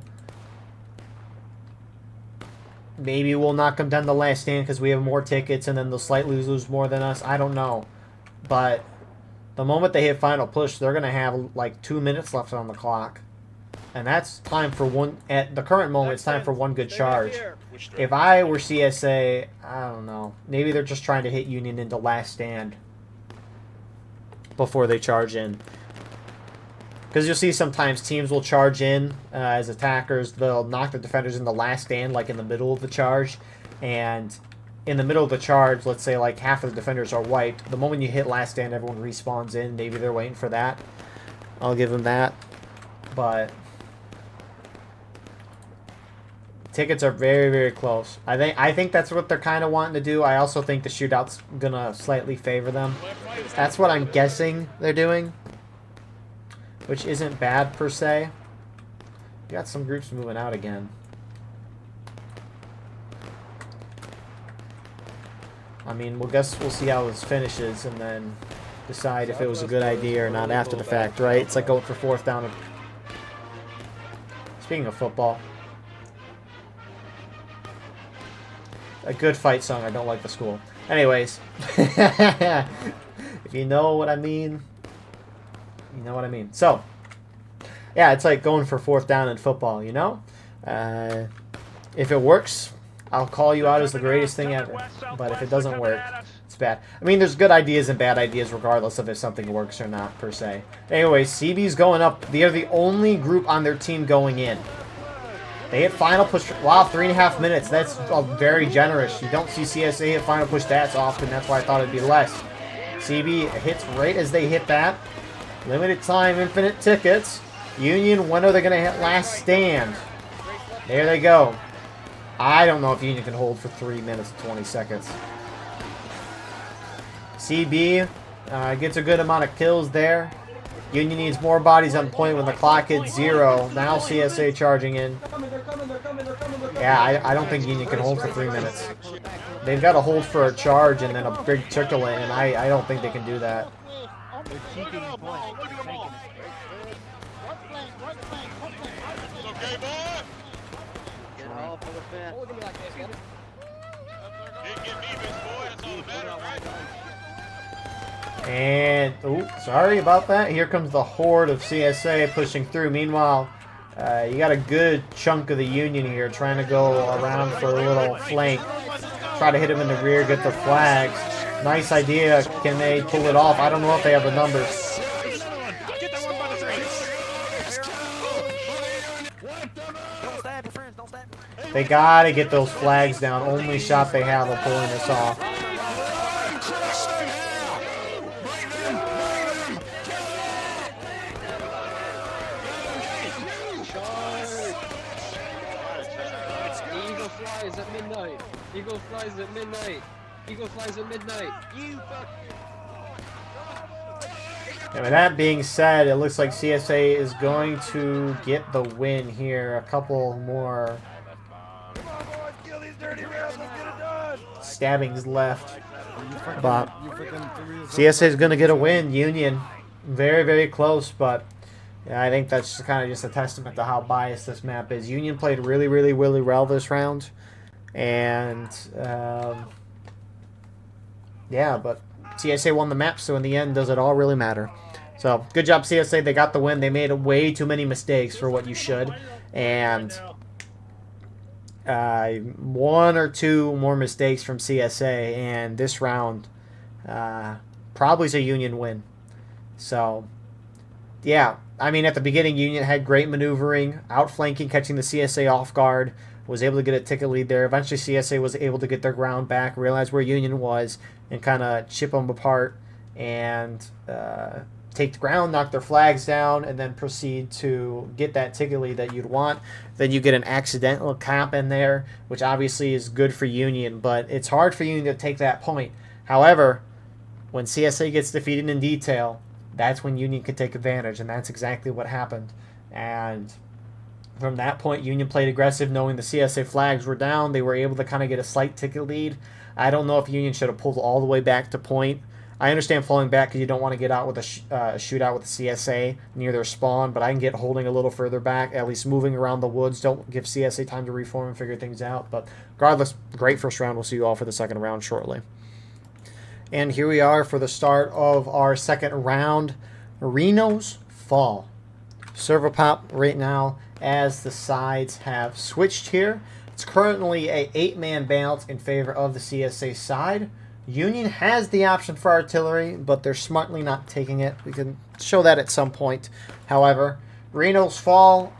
Maybe we'll knock them down the last stand because we have more tickets and then they'll slightly lose more than us. I don't know. But the moment they hit final push, they're going to have like 2 minutes left on the clock. And that's time for one, at the current moment, it's time for one good charge. If I were CSA, I don't know. Maybe they're just trying to hit Union into last stand before they charge in. Because you'll see sometimes teams will charge in as attackers. They'll knock the defenders in the last stand, like in the middle of the charge. And in the middle of the charge, let's say like half of the defenders are wiped. The moment you hit last stand, everyone respawns in. Maybe they're waiting for that. I'll give them that. But tickets are very, very close. I think that's what they're kind of wanting to do. I also think the shootout's going to slightly favor them. That's what I'm guessing they're doing, which isn't bad per se. You got some groups moving out again. I mean, we'll see how this finishes and then decide if it was a good idea or not after the fact, right? It's like going for fourth down. Speaking of football, a good fight song. I don't like the school. Anyways, If you know what I mean, you know what I mean. So, yeah, it's like going for 4th down in football, you know? If it works, I'll call you out as the greatest thing ever. But if it doesn't work, it's bad. I mean, there's good ideas and bad ideas regardless of if something works or not, per se. Anyways, CB's going up. They are the only group on their team going in. They hit final push. Wow, 3.5 minutes. That's very generous. You don't see CSA hit final push stats often. That's why I thought it'd be less. CB hits right as they hit that. Limited time, infinite tickets. Union, when are they going to hit last stand? There they go. I don't know if Union can hold for 3 minutes and 20 seconds. CB gets a good amount of kills there. Union needs more bodies on point when the clock hits 0. Now CSA charging in. Yeah, I don't think Union can hold for 3 minutes. They've got to hold for a charge and then a big trickle in, and I don't think they can do that. And, ooh, sorry about that. Here comes the horde of CSA pushing through. Meanwhile, you got a good chunk of the Union here trying to go around for a little flank. Try to hit him in the rear, get the flags. Nice idea. Can they pull it off? I don't know if they have the numbers. They gotta get those flags down. Only shot they have of pulling this off. Eagle flies at midnight. Eagle flies at midnight. Eagle flies at midnight. And with that being said, it looks like CSA is going to get the win here. A couple more stabbings left. But CSA is going to get a win. Union, very, very close. But yeah, I think that's kind of just a testament to how biased this map is. Union played really, really, really well this round. And, yeah, but CSA won the map, so in the end, does it all really matter? So, good job, CSA. They got the win. They made way too many mistakes for what you should. And 1 or 2 more mistakes from CSA, and this round probably is a Union win. So, yeah. I mean, at the beginning, Union had great maneuvering, outflanking, catching the CSA off guard, was able to get a ticket lead there. Eventually, CSA was able to get their ground back, realize where Union was, and kind of chip them apart and take the ground, knock their flags down, and then proceed to get that ticket lead that you'd want. Then you get an accidental cap in there, which obviously is good for Union, but it's hard for Union to take that point. However, when CSA gets defeated in detail, that's when Union can take advantage, and that's exactly what happened. And from that point, Union played aggressive, knowing the CSA flags were down. They were able to kind of get a slight ticket lead. I don't know if Union should have pulled all the way back to point. I understand falling back because you don't want to get out with a shootout with the CSA near their spawn, but I can get holding a little further back, at least moving around the woods. Don't give CSA time to reform and figure things out. But regardless, great first round. We'll see you all for the second round shortly. And here we are for the start of our second round. Reno's Fall. Server pop right now as the sides have switched here. It's currently a 8-man balance in favor of the CSA side. Union has the option for artillery, but they're smartly not taking it. We can show that at some point. However, Reno's Fall,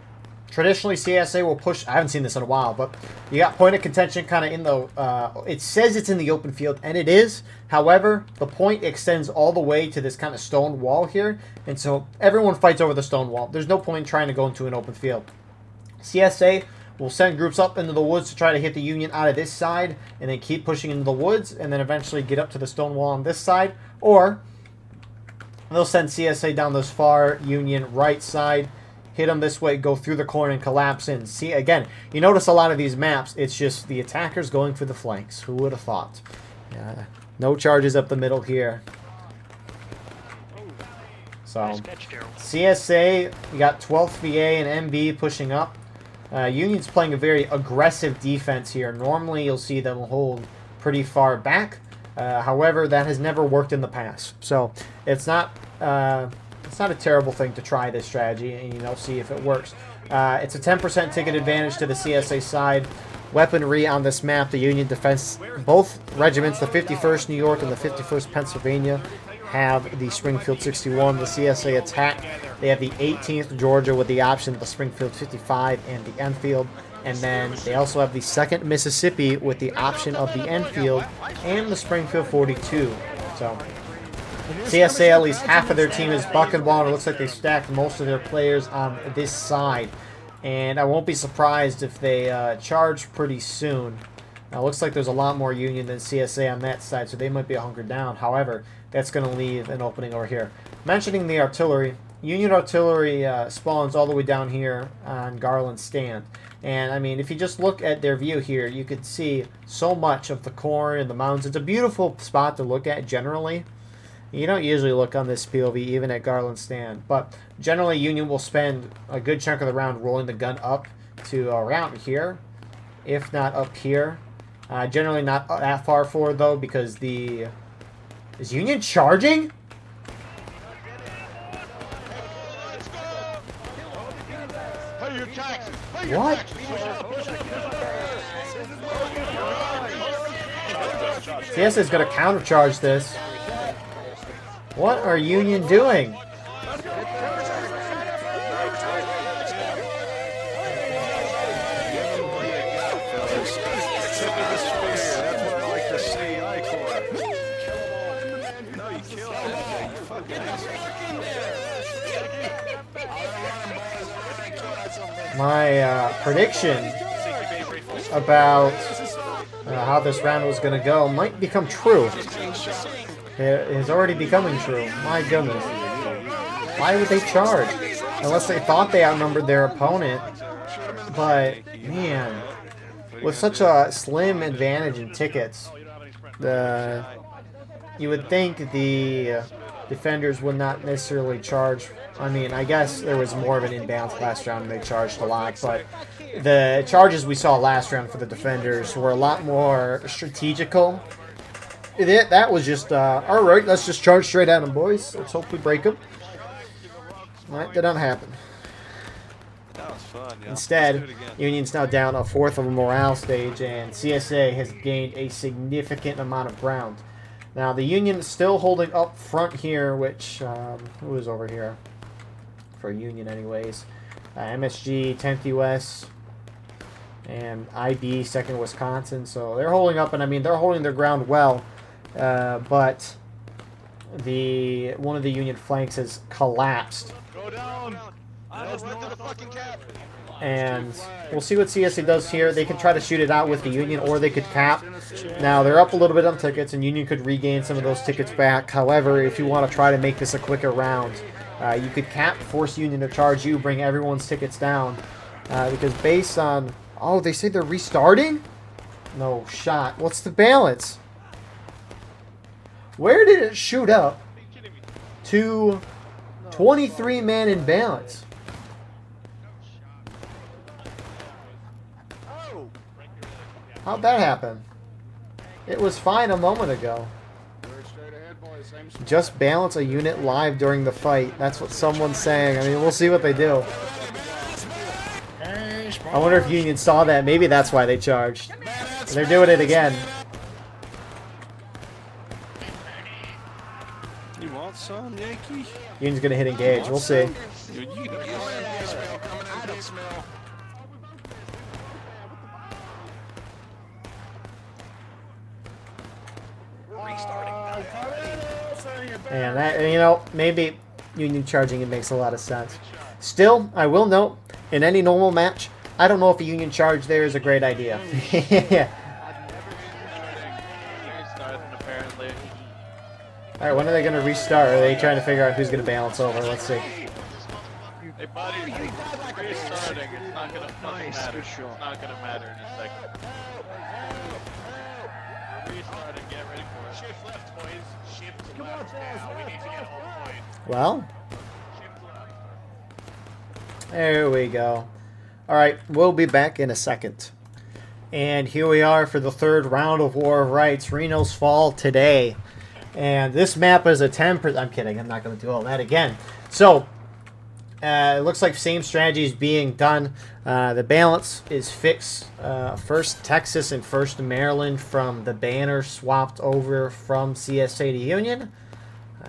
traditionally CSA will push. I haven't seen this in a while, but you got point of contention kind of in the, it says it's in the open field, and it is. However, the point extends all the way to this kind of stone wall here, and so everyone fights over the stone wall. There's no point in trying to go into an open field. CSA will send groups up into the woods to try to hit the Union out of this side, and then keep pushing into the woods, and then eventually get up to the stone wall on this side, or they'll send CSA down this far Union right side, hit them this way, go through the corner, and collapse in. See, again, you notice a lot of these maps, it's just the attackers going for the flanks. Who would have thought? No charges up the middle here. So, CSA, you got 12th VA and MB pushing up. Union's playing a very aggressive defense here. Normally, you'll see them hold pretty far back. However, that has never worked in the past. So it's not a terrible thing to try this strategy and see if it works. It's a 10% ticket advantage to the CSA side. Weaponry on this map, the Union defense, both regiments, the 51st New York and the 51st Pennsylvania, have the Springfield 61. The CSA attack, they have the 18th Georgia with the option of the Springfield 55 and the Enfield. And then they also have the 2nd Mississippi with the option of the Enfield and the Springfield 42. So CSA, at least half of their team is bucketball. It looks like they stacked most of their players on this side. And I won't be surprised if they charge pretty soon. Now, it looks like there's a lot more Union than CSA on that side, so they might be hunkered down. However, that's going to leave an opening over here. Mentioning the artillery, Union artillery spawns all the way down here on Garland Stand. And, I mean, if you just look at their view here, you could see so much of the corn and the mountains. It's a beautiful spot to look at generally. You don't usually look on this POV even at Garland Stand, but generally Union will spend a good chunk of the round rolling the gun up to around here, if not up here. Generally not that far forward though, because is Union charging? What? CS is going to countercharge this. What are Union doing? My prediction about how this round was going to go might become true. It is already becoming true. My goodness. Why would they charge? Unless they thought they outnumbered their opponent. But, man, with such a slim advantage in tickets, you would think the defenders would not necessarily charge. I mean, I guess there was more of an imbalance last round and they charged a lot, but the charges we saw last round for the defenders were a lot more strategical. That was just, alright, let's just charge straight at them, boys. Let's hope we break them. That did not happen. That was fun, yeah. Instead, Union's now down a fourth of a morale stage, and CSA has gained a significant amount of ground. Now, the Union is still holding up front here, which, who is over here? For Union, anyways. MSG, 10th US, and IB, 2nd Wisconsin. So they're holding up, and I mean, they're holding their ground well. But one of the Union flanks has collapsed. Go down. The fucking cap. And we'll see what CSA does here. They could try to shoot it out with the Union, or they could cap. Now, they're up a little bit on tickets, and Union could regain some of those tickets back. However, if you want to try to make this a quicker round, you could cap, force Union to charge you, bring everyone's tickets down. Because based on... Oh, they say they're restarting? No shot. What's the balance? Where did it shoot up to 23-man imbalance? How'd that happen? It was fine a moment ago. Just balance a unit live during the fight. That's what someone's saying. I mean, we'll see what they do. I wonder if Union saw that. Maybe that's why they charged. They're doing it again. You want some, Yankee? Union's gonna hit engage. We'll see. And that, maybe Union charging it makes a lot of sense. Still, I will note, in any normal match, I don't know if a Union charge there is a great idea. Alright, when are they going to restart? Are they trying to figure out who's going to balance over? Let's see. Hey, buddy, restarting. It's not going to matter. It's not going to matter in a second. Restarting, get ready for it. Shift left, boys. Shift left now. We need to get home point. Well, there we go. Alright, we'll be back in a second. And here we are for the third round of War of Rights. Reno's fall today. And this map is a 10%. I'm kidding. I'm not going to do all that again. So, it looks like same strategy is being done. The balance is fixed. First Texas and first Maryland from the banner swapped over from CSA to Union.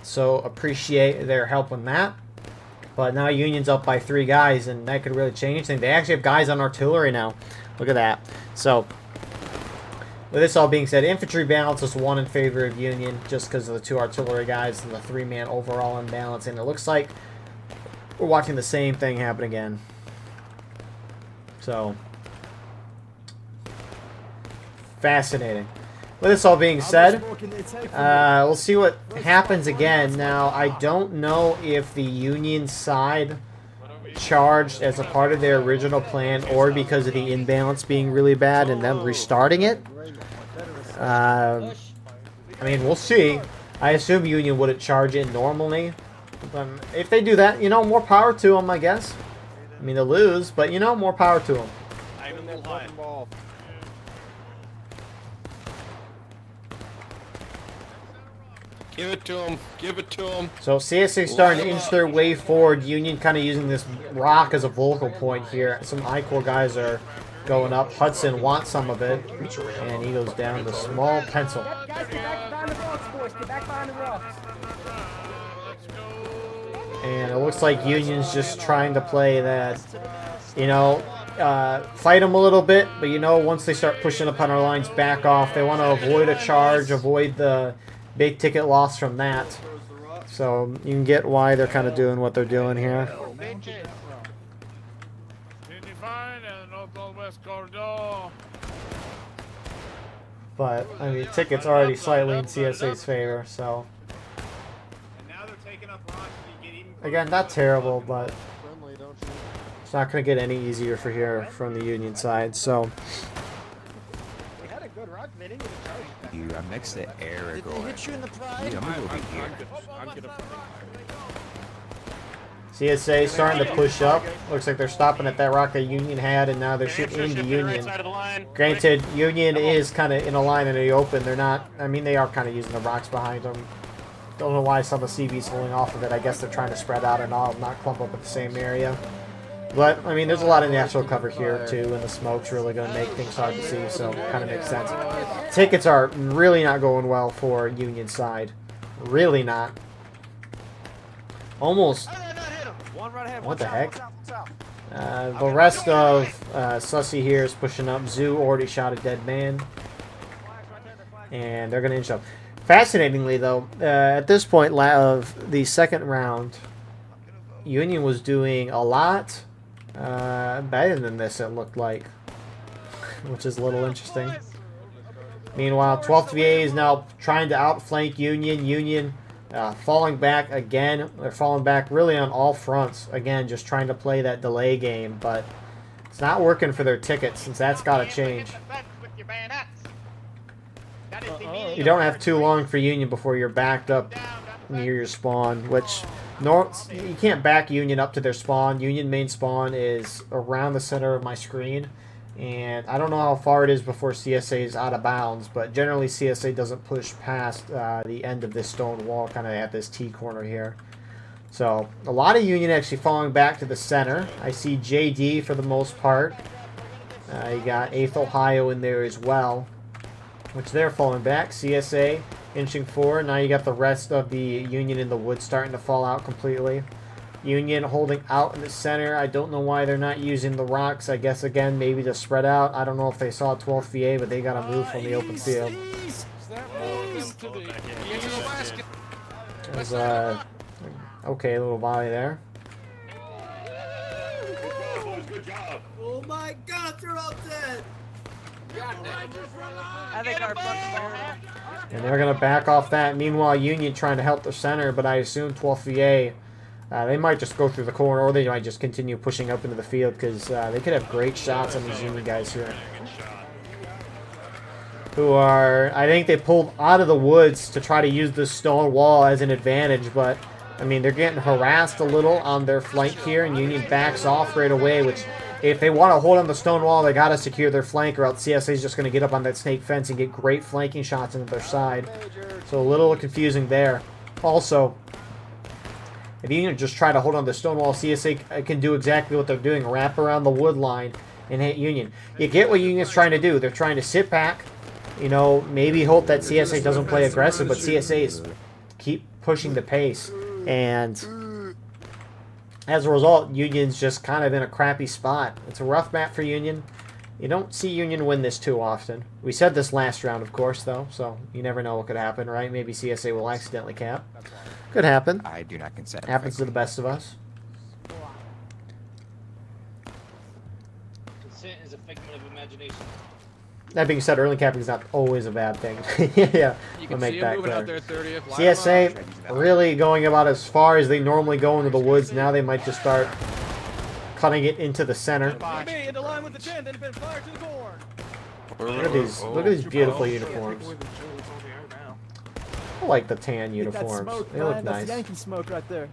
So, appreciate their help on that. But now Union's up by 3 guys, and that could really change things. They actually have guys on artillery now. Look at that. So, with this all being said, infantry balance is 1 in favor of Union, just because of the 2 artillery guys and the 3-man overall imbalance. And it looks like we're watching the same thing happen again. So, fascinating. With this all being said, we'll see what happens again. Now, I don't know if the Union side charged as a part of their original plan or because of the imbalance being really bad and them restarting it. I mean, we'll see. I assume Union wouldn't charge it normally. If they do that, you know, more power to them, I guess. I mean, they'll lose, but, you know, more power to them. Give it to him. Give it to him. So CSA starting to inch their way forward. Union kind of using this rock as a focal point here. Some I-Corps guys are going up. Hudson wants some of it. And he goes down to small pencil. Guys, get back behind the rocks, boys. Get back behind the rocks. And it looks like Union's just trying to play that, you know, fight them a little bit. But, you know, once they start pushing upon our lines, back off. They want to avoid a charge, avoid the big ticket loss from that. So you can get why they're kind of doing what they're doing here. But, I mean, ticket's already slightly in CSA's favor, so. Again, not terrible, but it's not going to get any easier for here from the Union side, so. I'm next to Eric. Did they hit you in the pride? I'm gonna go over here. CSA starting to push up. Looks like they're stopping at that rock that Union had, and now they're shooting into Union. Granted, Union is kind of in a line in the open. They're not, I mean, they are kind of using the rocks behind them. Don't know why some of the CV's pulling off of it. I guess they're trying to spread out and all, not clump up at the same area. But, I mean, there's a lot of natural cover here, too, and the smoke's really going to make things hard to see, so kind of makes sense. Tickets are really not going well for Union side. Really not. Almost. What the heck? The rest of Sussy here is pushing up. Zoo already shot a dead man. And they're going to inch up. Fascinatingly, though, at this point of the second round, Union was doing a lot better than this, it looked like, which is a little interesting. Meanwhile, 12th VA is now trying to outflank Union. Union falling back again. They're falling back really on all fronts. Again, just trying to play that delay game, but it's not working for their tickets since that's got to change. You don't have too long for Union before you're backed up near your spawn, which you can't back Union up to their spawn. Union main spawn is around the center of my screen, and I don't know how far it is before CSA is out of bounds, but generally CSA doesn't push past the end of this stone wall, kind of at this T corner here. So a lot of Union actually falling back to the center. I see JD for the most part. You got 8th Ohio in there as well, which they're falling back. CSA inching forward. Now you got the rest of the Union in the woods starting to fall out completely. Union holding out in the center. I don't know why they're not using the rocks. I guess, again, maybe to spread out. I don't know if they saw 12th VA, but they got to move from the open field. There's okay, a little volley there. Oh my God, they're all dead. I think our And they're going to back off that. Meanwhile, Union trying to help the center, but I assume 12th VA, they might just go through the corner, or they might just continue pushing up into the field, because they could have great shots on these Union guys here. Who are, I think they pulled out of the woods to try to use this stone wall as an advantage, but, I mean, they're getting harassed a little on their flank here, and Union backs off right away, which if they want to hold on the stone wall, they got to secure their flank, or else CSA is just going to get up on that snake fence and get great flanking shots into their side. So a little confusing there. Also, if you just try to hold on the stone wall, CSA can do exactly what they're doing, wrap around the wood line and hit Union. You get what Union's trying to do. They're trying to sit back, you know, maybe hope that CSA doesn't play aggressive, but CSA is keep pushing the pace. And as a result, Union's just kind of in a crappy spot. It's a rough map for Union. You don't see Union win this too often. We said this last round, of course, though, so you never know what could happen, right? Maybe CSA will accidentally cap. Could happen. I do not consent. Happens to the best of us. Consent is a figment of imagination. That being said, early capping is not always a bad thing. Yeah, You I'll can make see that him moving out clear. there 30th. CSA really going about as far as they normally go into the woods. Now they might just start cutting it into the center. Into line with the 10, then been fired to the corn. Look at these beautiful uniforms. I like the tan uniforms. They look nice. Yankee smoke right there.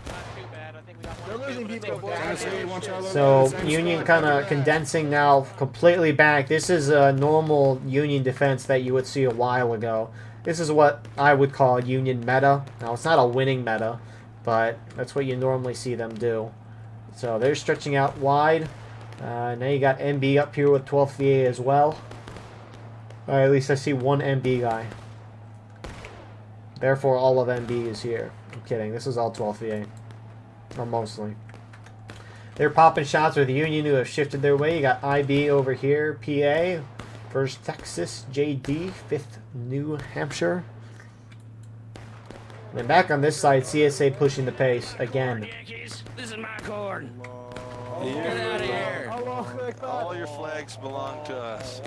Not too bad. I think we got one. They're losing people. So Union kind of condensing now completely back. This is a normal Union defense that you would see a while ago. This is what I would call Union meta. Now it's not a winning meta, but that's what you normally see them do. So they're stretching out wide. Now you got MB up here with 12th VA as well. At least I see one MB guy. Therefore, all of MB is here. I'm kidding. This is all 12th VA. Or mostly. They're popping shots with Union, who have shifted their way. You got IB over here. PA. 1st Texas. JD. 5th New Hampshire. And then back on this side, CSA pushing the pace again. Yankees, this is my corn. Get out of here. All your flags belong to us.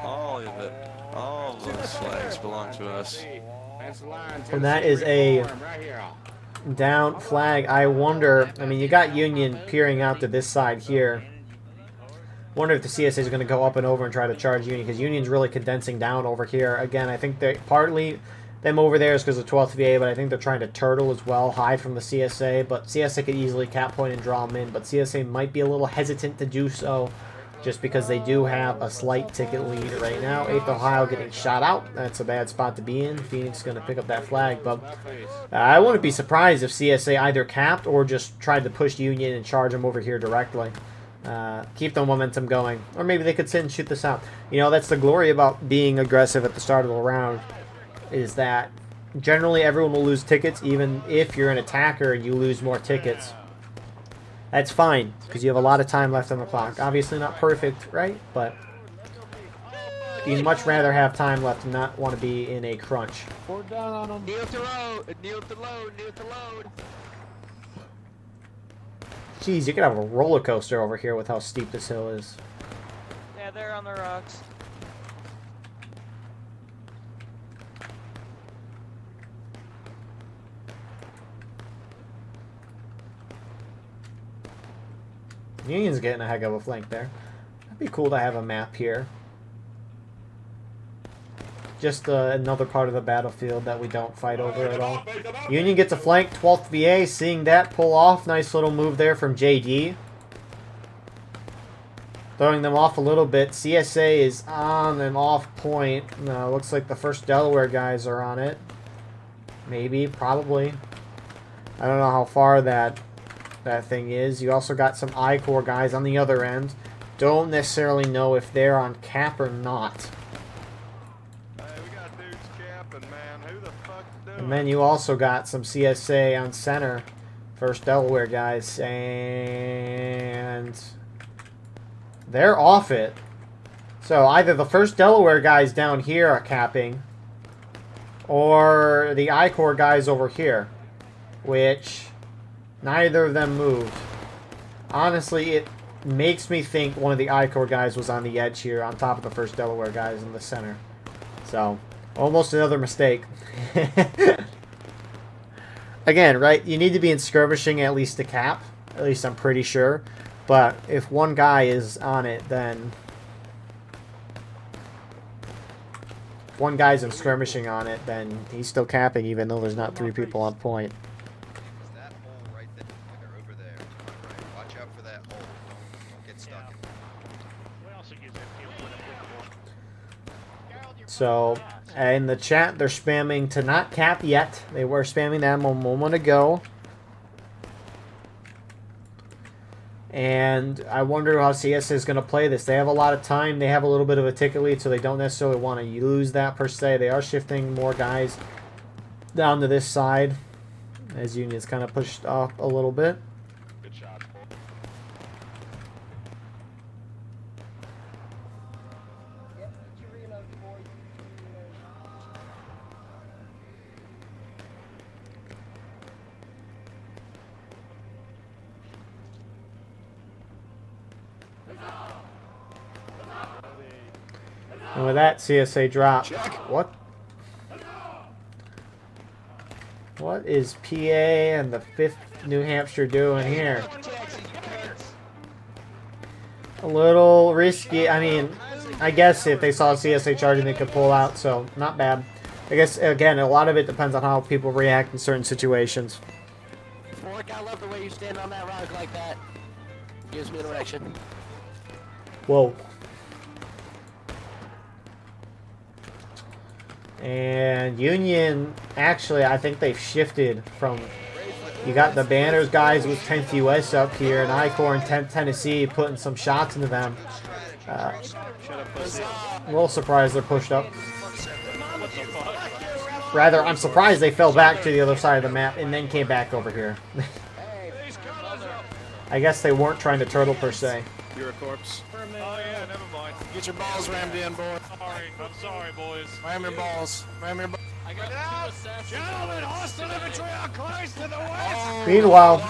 All of it. All of those flags belong to us. And that is a down flag. I wonder, I mean, you got Union peering out to this side here. Wonder if the CSA is going to go up and over and try to charge Union, because Union's really condensing down over here. Again, I think they partly them over there is because of 12th VA, but I think they're trying to turtle as well, hide from the CSA. But CSA could easily cap point and draw them in, but CSA might be a little hesitant to do so, just because they do have a slight ticket lead right now. 8th Ohio getting shot out. That's a bad spot to be in. Phoenix is going to pick up that flag, but I wouldn't be surprised if CSA either capped or just tried to push Union and charge them over here directly. Keep the momentum going. Or maybe they could sit and shoot this out. You know, that's the glory about being aggressive at the start of the round, is that generally everyone will lose tickets, even if you're an attacker and you lose more tickets. That's fine, because you have a lot of time left on the clock. Obviously not perfect, right? But you'd much rather have time left and not want to be in a crunch. Kneel to load. Kneel to load. Kneel to load. Jeez, you could have a roller coaster over here with how steep this hill is. Yeah, they're on the rocks. Union's getting a heck of a flank there. That'd be cool to have a map here. Just another part of the battlefield that we don't fight over at all. Union gets a flank, 12th VA, seeing that pull off. Nice little move there from JD. Throwing them off a little bit. CSA is on and off point. No, looks like the 1st Delaware guys are on it. Maybe, probably. I don't know how far that thing is. You also got some I-Corps guys on the other end. Don't necessarily know if they're on cap or not. Hey, we got dudes capping, man. Who the fuck doing? And then you also got some CSA on center. 1st Delaware guys. And they're off it. So either the 1st Delaware guys down here are capping, or the I-Corps guys over here, which neither of them moved. Honestly, it makes me think one of the I-Corps guys was on the edge here, on top of the 1st Delaware guys in the center. So, almost another mistake. Again, right, you need to be in skirmishing at least to cap. At least I'm pretty sure. But if one guy is on it, then... if one guy's in skirmishing on it, then he's still capping, even though there's not 3 people on point. That hole right there, over there. Right. Watch out for that hole. So, in the chat, they're spamming to not cap yet. They were spamming that a moment ago. And I wonder how CS is going to play this. They have a lot of time. They have a little bit of a ticket lead, so they don't necessarily want to lose that per se. They are shifting more guys down to this side as Union's kind of pushed off a little bit. Good shot. And with that, CSA drop. What? What is PA and the 5th New Hampshire doing here? A little risky. I mean, I guess if they saw CSA charging, they could pull out, so not bad. I guess, again, a lot of it depends on how people react in certain situations. Fork, I love the way you stand on that rock like that. Gives me an erection. Whoa. And Union, actually, I think they've shifted from... You got the Banners guys with 10th US up here, and I-Corps and 10th Tennessee putting some shots into them. A little surprised they're pushed up. Rather, I'm surprised they fell back to the other side of the map and then came back over here. I guess they weren't trying to turtle per se. You're a corpse. Oh yeah, never mind. Get your balls rammed in, boy. I'm sorry, boys. Ram your balls. Ram your balls. I got 2 assassins. Gentlemen, hostile infantry on close to the west. Meanwhile,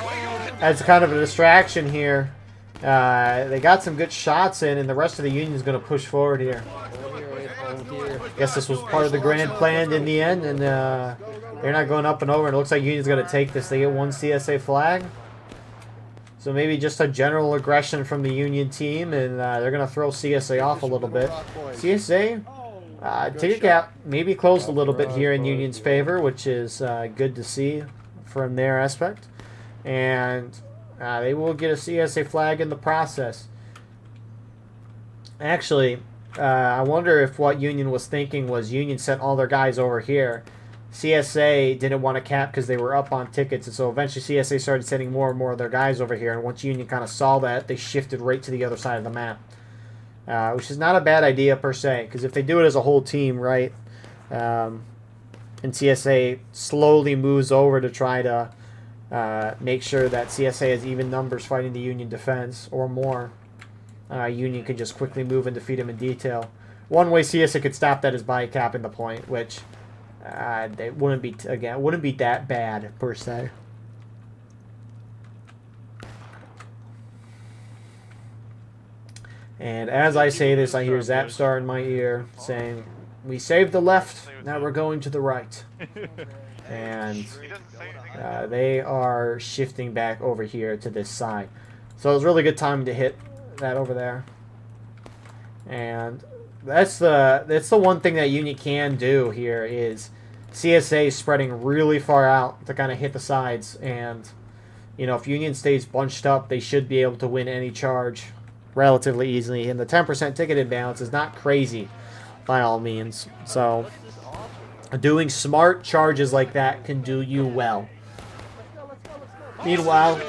as kind of a distraction here, they got some good shots in, and the rest of the Union's going to push forward here. Guess this was part of the grand plan in the end, and they're not going up and over. And it looks like Union's going to take this. They get 1 CSA flag. So maybe just a general aggression from the Union team, and they're going to throw CSA off a little bit. CSA, ticket gap maybe closed a little bit here in Union's favor, which is good to see from their aspect. And they will get a CSA flag in the process. Actually, I wonder if what Union was thinking was Union sent all their guys over here. CSA didn't want to cap because they were up on tickets, and so eventually CSA started sending more and more of their guys over here, and once Union kind of saw that, they shifted right to the other side of the map. Which is not a bad idea per se, because if they do it as a whole team, right, and CSA slowly moves over to try to make sure that CSA has even numbers fighting the Union defense, or more, Union can just quickly move and defeat them in detail. One way CSA could stop that is by capping the point, which... they wouldn't be that bad per se. And as I say this, I hear Zapstar in my ear saying, "We saved the left, now we're going to the right." And they are shifting back over here to this side. So it was really good time to hit that over there. And that's the one thing that Union can do here is CSA spreading really far out to kind of hit the sides, and you know, if Union stays bunched up, they should be able to win any charge relatively easily, and the 10% ticket imbalance is not crazy by all means, so doing smart charges like that can do you well. Meanwhile,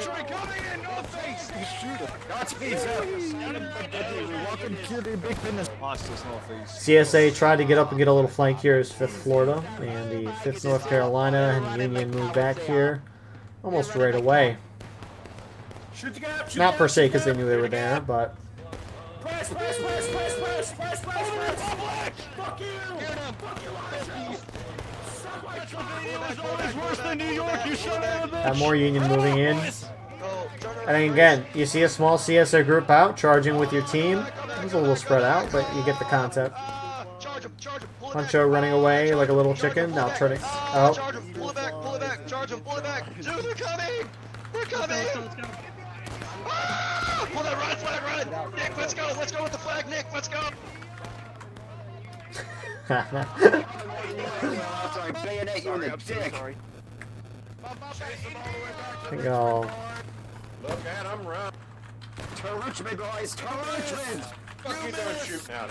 CSA tried to get up and get a little flank here as 5th Florida, and the 5th North Carolina and Union moved back here almost right away. Not per se because they knew they were there, but... Got more Union moving in. And again, you see a small CSA group out, charging with your team. It's a little spread out, but you get the concept. Puncho running away like a little chicken, now turning... Oh. Pull it back, charge him, pull it back. Dude, they're coming! They're coming! Ah! Pull that red flag, run! Nick, let's go with the flag, Nick, let's go! Bayonet you in the dick. Go. Look at him run. To Richmond, boys, to Richmond! Fucking don't shoot now. You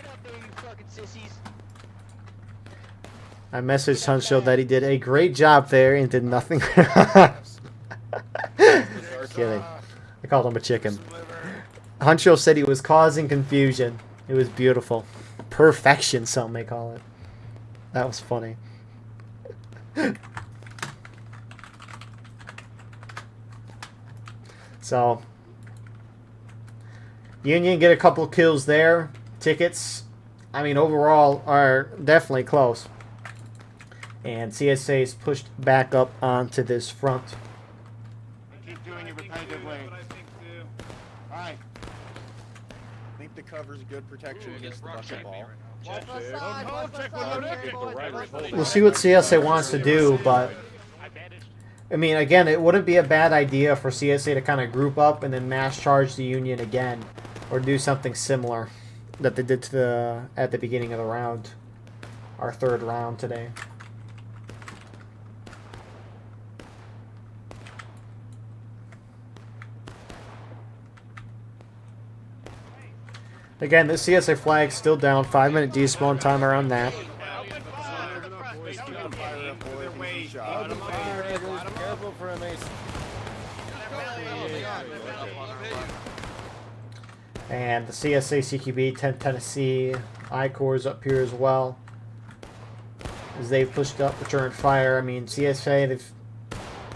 fucking sissies. I messaged Huncho that he did a great job there and did nothing. Kidding. I called him a chicken. Huncho said he was causing confusion. It was beautiful. Perfection, some may call it. That was funny. So, Union get a couple of kills there. Tickets, I mean, overall are definitely close. And CSA is pushed back up onto this front. Keep doing it repetitively. Alright. I think the cover's good protection against the bucket ball. We'll see what CSA wants to do, but I mean, again, it wouldn't be a bad idea for CSA to kind of group up and then mass charge the Union again, or do something similar that they did to at the beginning of the round, our third round today. Again, this CSA flag still down. 5-minute despawn timer on that. And the CSA, CQB, 10 Tennessee, I-Corps up here as well. As they've pushed up, return fire. I mean, CSA, they've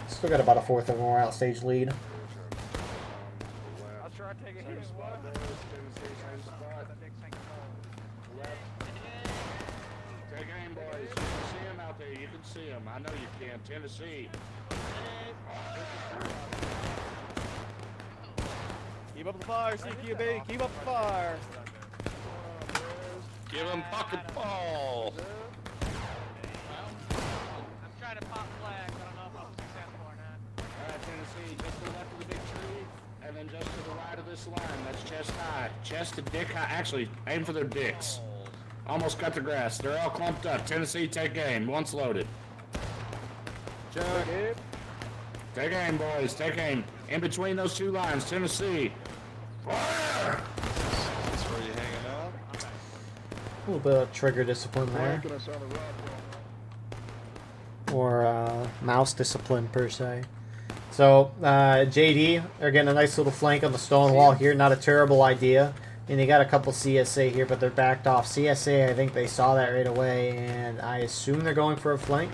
still got about a fourth of a morale stage lead. I know you can, Tennessee. Keep up the fire, CQB. Keep up the fire. Give him bucket ball. I'm trying to pop flags. I don't know if I was successful or not. Alright, Tennessee, just to the left of the big tree, and then just to the right of this line. That's chest high. Chest to dick high. Actually, aim for their dicks. Almost cut the grass. They're all clumped up. Tennessee, take aim. Once loaded. Take aim, boys. Take aim. In between those two lines, Tennessee. Fire! That's where you hanging out? A little bit of trigger discipline there. Or mouse discipline, per se. So, JD, they're getting a nice little flank on the stone wall here. Not a terrible idea. And they got a couple CSA here, but they're backed off. CSA, I think they saw that right away, and I assume they're going for a flank.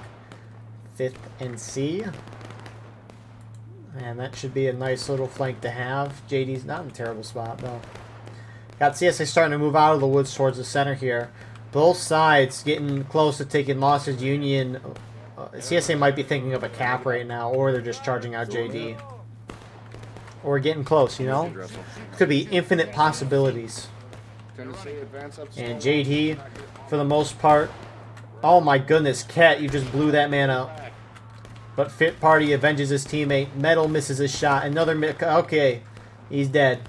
5th and C. And that should be a nice little flank to have. JD's not in a terrible spot, though. Got CSA starting to move out of the woods towards the center here. Both sides getting close to taking losses. Union, CSA might be thinking of a cap right now, or they're just charging out JD. Or getting close, you know? Could be infinite possibilities. And JD, for the most part, oh my goodness, Cat, you just blew that man out. But Fit Party avenges his teammate. Metal misses his shot. Another okay, he's dead.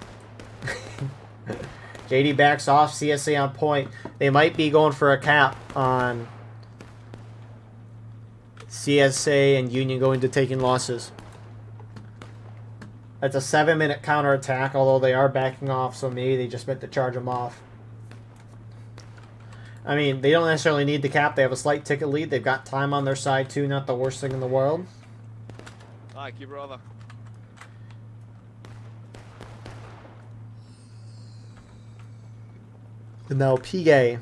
JD backs off. CSA on point. They might be going for a cap on CSA and Union going to taking losses. That's a 7-minute counterattack, although they are backing off, so maybe they just meant to charge them off. I mean, they don't necessarily need the cap. They have a slight ticket lead. They've got time on their side, too. Not the worst thing in the world. Alright, keep it over. And now Pigay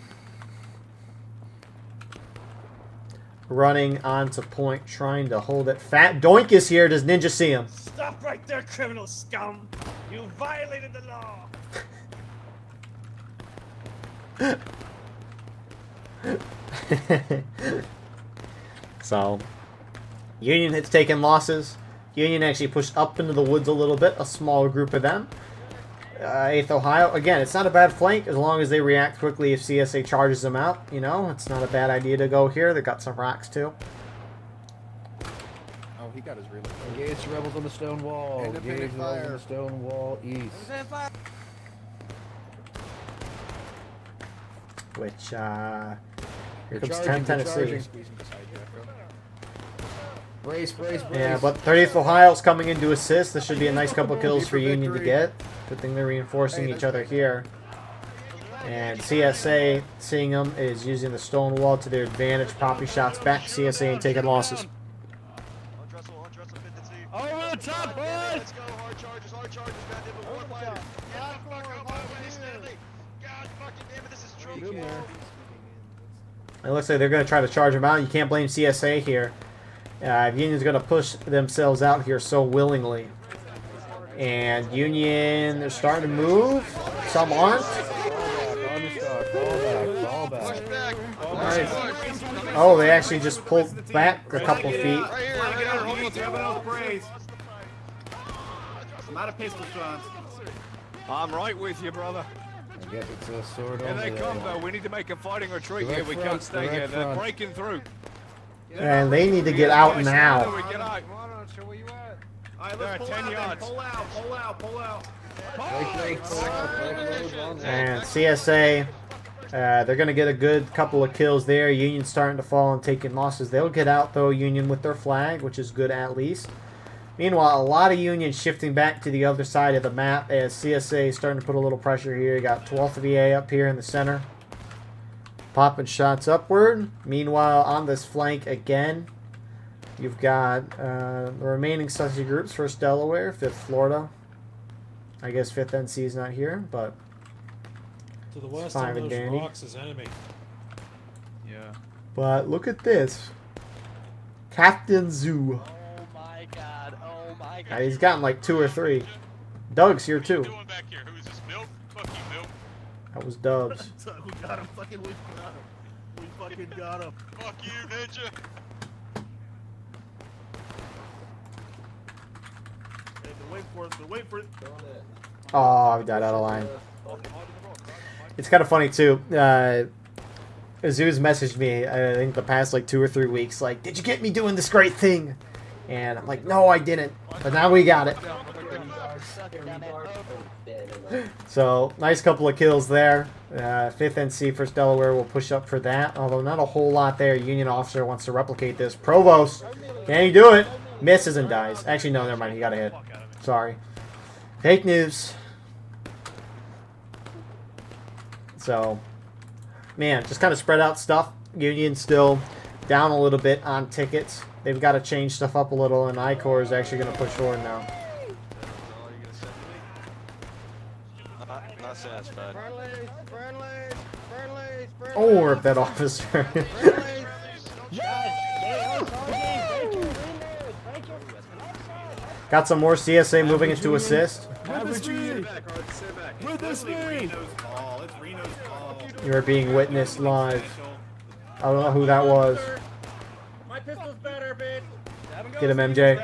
running onto point, trying to hold it. Fat Doink is here. Does Ninja see him? Stop right there, criminal scum! You violated the law! So, Union has taken losses. Union actually pushed up into the woods a little bit. A smaller group of them. 8th Ohio. Again, it's not a bad flank as long as they react quickly if CSA charges them out. You know, it's not a bad idea to go here. They've got some rocks, too. Oh, he got his real. Engage the rebels on the stone wall. Engage the rebels on the stone wall east. Which, here comes 10 Tennessee. Brace, brace, brace. Yeah, but 30th Ohio's coming in to assist. This should be a nice couple kills for Union to get. Good thing they're reinforcing each other here. And CSA, seeing them, is using the stone wall to their advantage, popping shots back. CSA and taking losses. Over the top, bud! Let's go, hard charges, goddamn it, one fighter. God fucking damn it, this is true. It looks like they're going to try to charge them out. You can't blame CSA here. Union's going to push themselves out here so willingly. And Union, they're starting to move. Some aren't. Oh, they actually just pulled back a couple feet. I'm out of pistol shots. I'm right with you, brother. I guess it's a sword Here they over come, there. though. We need to make a fighting retreat Direct here. We front, can't stay here. direct They're front. breaking through. And they need to get out Guys, now. we get out. Alright, They're let's at pull 10 out, yards. pull out, pull out. And CSA, they're going to get a good couple of kills there. Union starting to fall and taking losses. They'll get out, though, Union with their flag, which is good at least. Meanwhile, a lot of Union shifting back to the other side of the map as CSA is starting to put a little pressure here. You got 12th VA up here in the center, popping shots upward. Meanwhile, on this flank again, you've got the remaining Sussex groups. 1st Delaware, 5th Florida. I guess 5th NC is not here, but to the west fine of and those dandy. rocks is enemy. Yeah. But look at this. Captain Zoo. Oh my god, oh my god. He's gotten like 2 or 3. Doug's here too. Back here, who is this, Milk? Fuck you, Milk. That was Dubs. We got him, we got him. We fucking got him. Fuck you, Ninja. Hey, they're waiting for it. Oh, I died out of line. It's kind of funny too. Azuz messaged me, I think the past like 2 or 3 weeks, like, did you get me doing this great thing? And I'm like, no, I didn't. But now we got it. So, nice couple of kills there. 5th NC, 1st Delaware will push up for that. Although not a whole lot there. Union officer wants to replicate this. Provost, can he do it? Misses and dies. Actually, no, never mind. He got a hit. Sorry. Fake news. So, man, just kind of spread out stuff. Union still down a little bit on tickets. They've got to change stuff up a little, and I-Corps is actually going to push forward now. Not satisfied. Oh, rip that officer. Got some more CSA moving into assist. You are being witnessed live. I don't know who that was. Get him, MJ.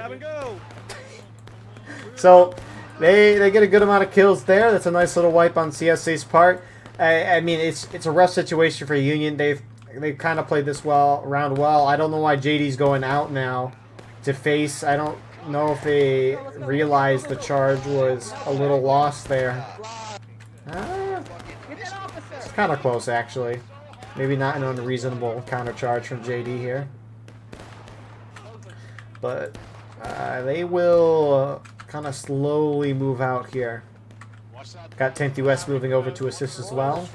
So, they get a good amount of kills there. That's a nice little wipe on CSA's part. I mean, it's a rough situation for Union. They've kind of played this round well. I don't know why JD's going out now to face. I don't know if they realized the charge was a little lost there. It's kind of close, actually. Maybe not an unreasonable counter charge from JD here. But they will kind of slowly move out here. Got 10th US moving over to assist as well.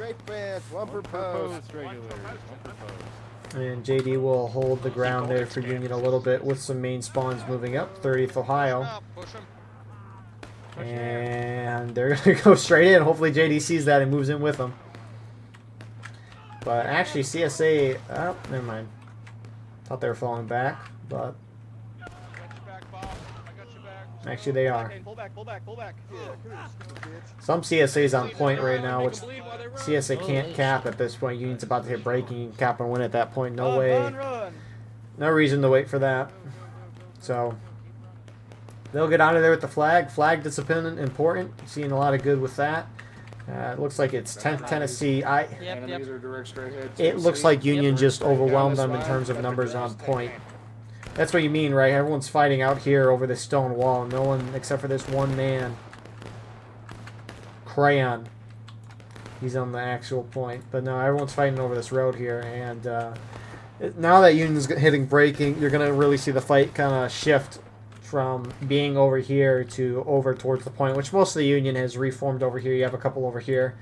And JD will hold the ground there for Union a little bit with some main spawns moving up. 30th Ohio. And they're going to go straight in. Hopefully JD sees that and moves in with them. But actually CSA... Oh, never mind. Thought they were falling back, but... Actually, they are. Some CSA's on point right now, which CSA can't cap at this point. Union's about to hit breaking. You can cap and win at that point. No way. No reason to wait for that. So, they'll get out of there with the flag. Flag discipline important. Seeing a lot of good with that. It looks like it's 10th Tennessee. It looks like Union just overwhelmed them in terms of numbers on point. That's what you mean, right? Everyone's fighting out here over this stone wall. No one except for this one man. Crayon. He's on the actual point. But no, everyone's fighting over this road here. And now that Union's hitting breaking, you're going to really see the fight kind of shift from being over here to over towards the point, which most of the Union has reformed over here. You have a couple over here.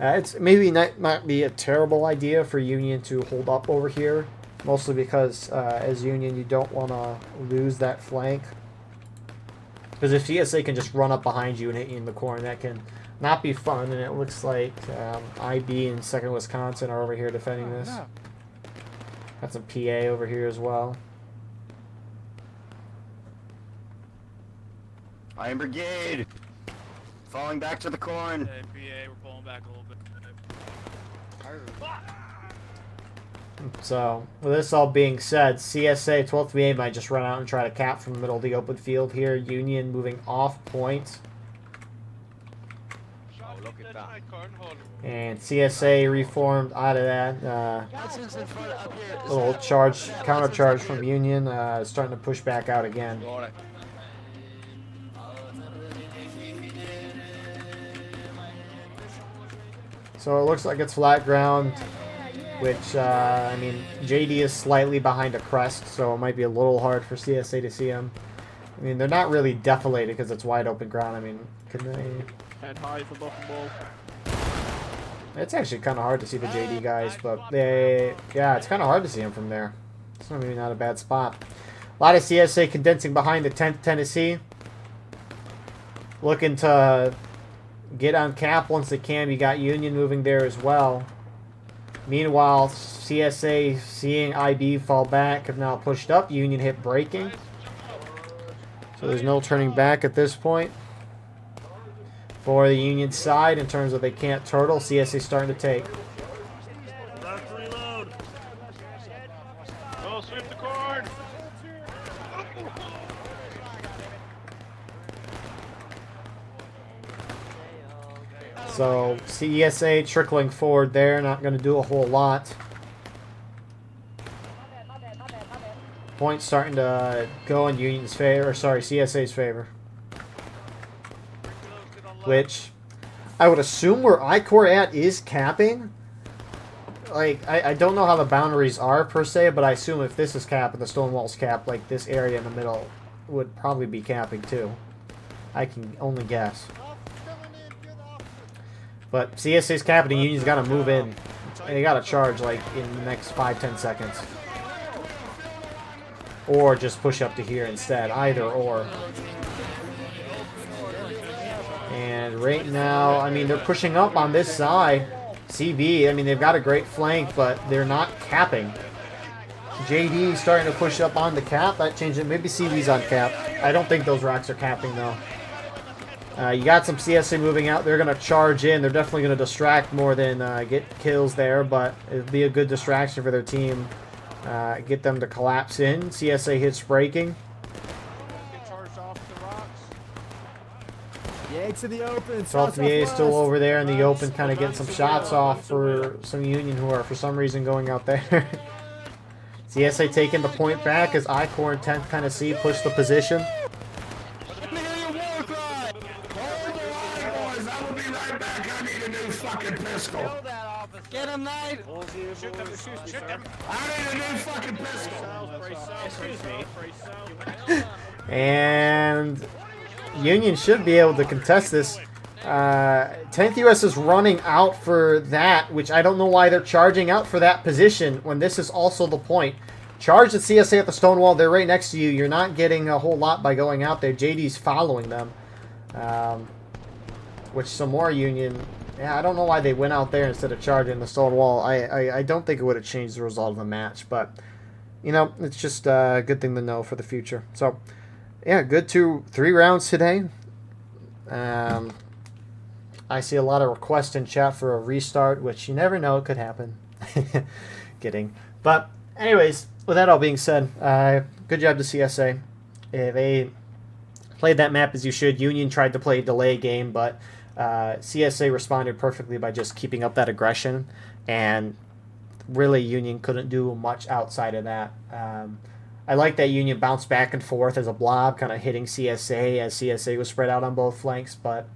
It's maybe not be a terrible idea for Union to hold up over here, mostly because as Union you don't want to lose that flank. Because if CSA can just run up behind you and hit you in the corner, that can not be fun. And it looks like IB and 2nd Wisconsin are over here defending this. Got some PA over here as well. Iron Brigade! Falling back to the corn. Hey, PA, we're pulling back a little bit. So, with this all being said, CSA 12th VA might just run out and try to cap from the middle of the open field here. Union moving off point. Oh, look at that. And CSA reformed out of that. Little charge, counter charge from Union, starting to push back out again. So it looks like it's flat ground, which, I mean, JD is slightly behind a crest, so it might be a little hard for CSA to see him. I mean, they're not really defilated because it's wide open ground. I mean, can they... Head high for bottom ball. It's actually kind of hard to see the JD guys, but they... Yeah, it's kind of hard to see them from there. It's maybe not a bad spot. A lot of CSA condensing behind the 10th Tennessee. Looking to get on cap once they can. You got Union moving there as well. Meanwhile, CSA seeing IB fall back have now pushed up. Union hit braking. So there's no turning back at this point. For the Union side, in terms of they can't turtle, CSA starting to take. Oh, sweep the cord! So CSA trickling forward there, not going to do a whole lot. Points starting to go in Union's favor, or sorry, CSA's favor. Which I would assume where I-Corps at is capping. Like, I don't know how the boundaries are per se, but I assume if this is cap and the Stonewall's cap, like this area in the middle would probably be capping too. I can only guess. But CSA's capping, Union's got to move in. And they got to charge like in the next 5-10 seconds. Or just push up to here instead. Either or. And right now, I mean, they're pushing up on this side. CB, I mean, they've got a great flank, but they're not capping. JD starting to push up on the cap. That changed it. Maybe CB's on cap. I don't think those rocks are capping, though. You got some CSA moving out. They're going to charge in. They're definitely going to distract more than get kills there, but it'll be a good distraction for their team. Get them to collapse in. CSA hits braking. Yay to the open. 12th VA is still over there in the open, kind of getting some shots off for some Union who are, for some reason, going out there. CSA taking the point back as I-Corps and 10th Tennessee push the position. Get him, Knight! Shoot them, shoot them. I need a new fucking pistol. And Union should be able to contest this. 10th US is running out for that, which I don't know why they're charging out for that position when this is also the point. Charge the CSA at the Stonewall. They're right next to you. You're not getting a whole lot by going out there. JD's following them. Which some more Union... Yeah, I don't know why they went out there instead of charging the Stonewall. I don't think it would have changed the result of the match, but, you know, it's just a good thing to know for the future. So, yeah, good 3 rounds today. I see a lot of requests in chat for a restart, which you never know, it could happen. Kidding. But, anyways, with that all being said, good job to CSA. They played that map as you should. Union tried to play a delay game, but... CSA responded perfectly by just keeping up that aggression, and really Union couldn't do much outside of that. I like that Union bounced back and forth as a blob, kind of hitting CSA as CSA was spread out on both flanks, but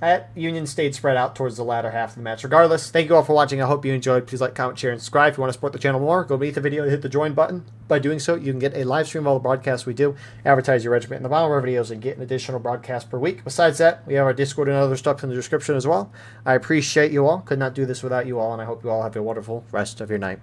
at Union State spread out towards the latter half of the match. Regardless, thank you all for watching. I hope you enjoyed. Please like, comment, share, and subscribe. If you want to support the channel more, go beneath the video and hit the join button. By doing so, you can get a live stream of all the broadcasts we do, advertise your regiment in the bottom of our videos, and get an additional broadcast per week. Besides that, we have our Discord and other stuff in the description as well. I appreciate you all. Could not do this without you all, and I hope you all have a wonderful rest of your night.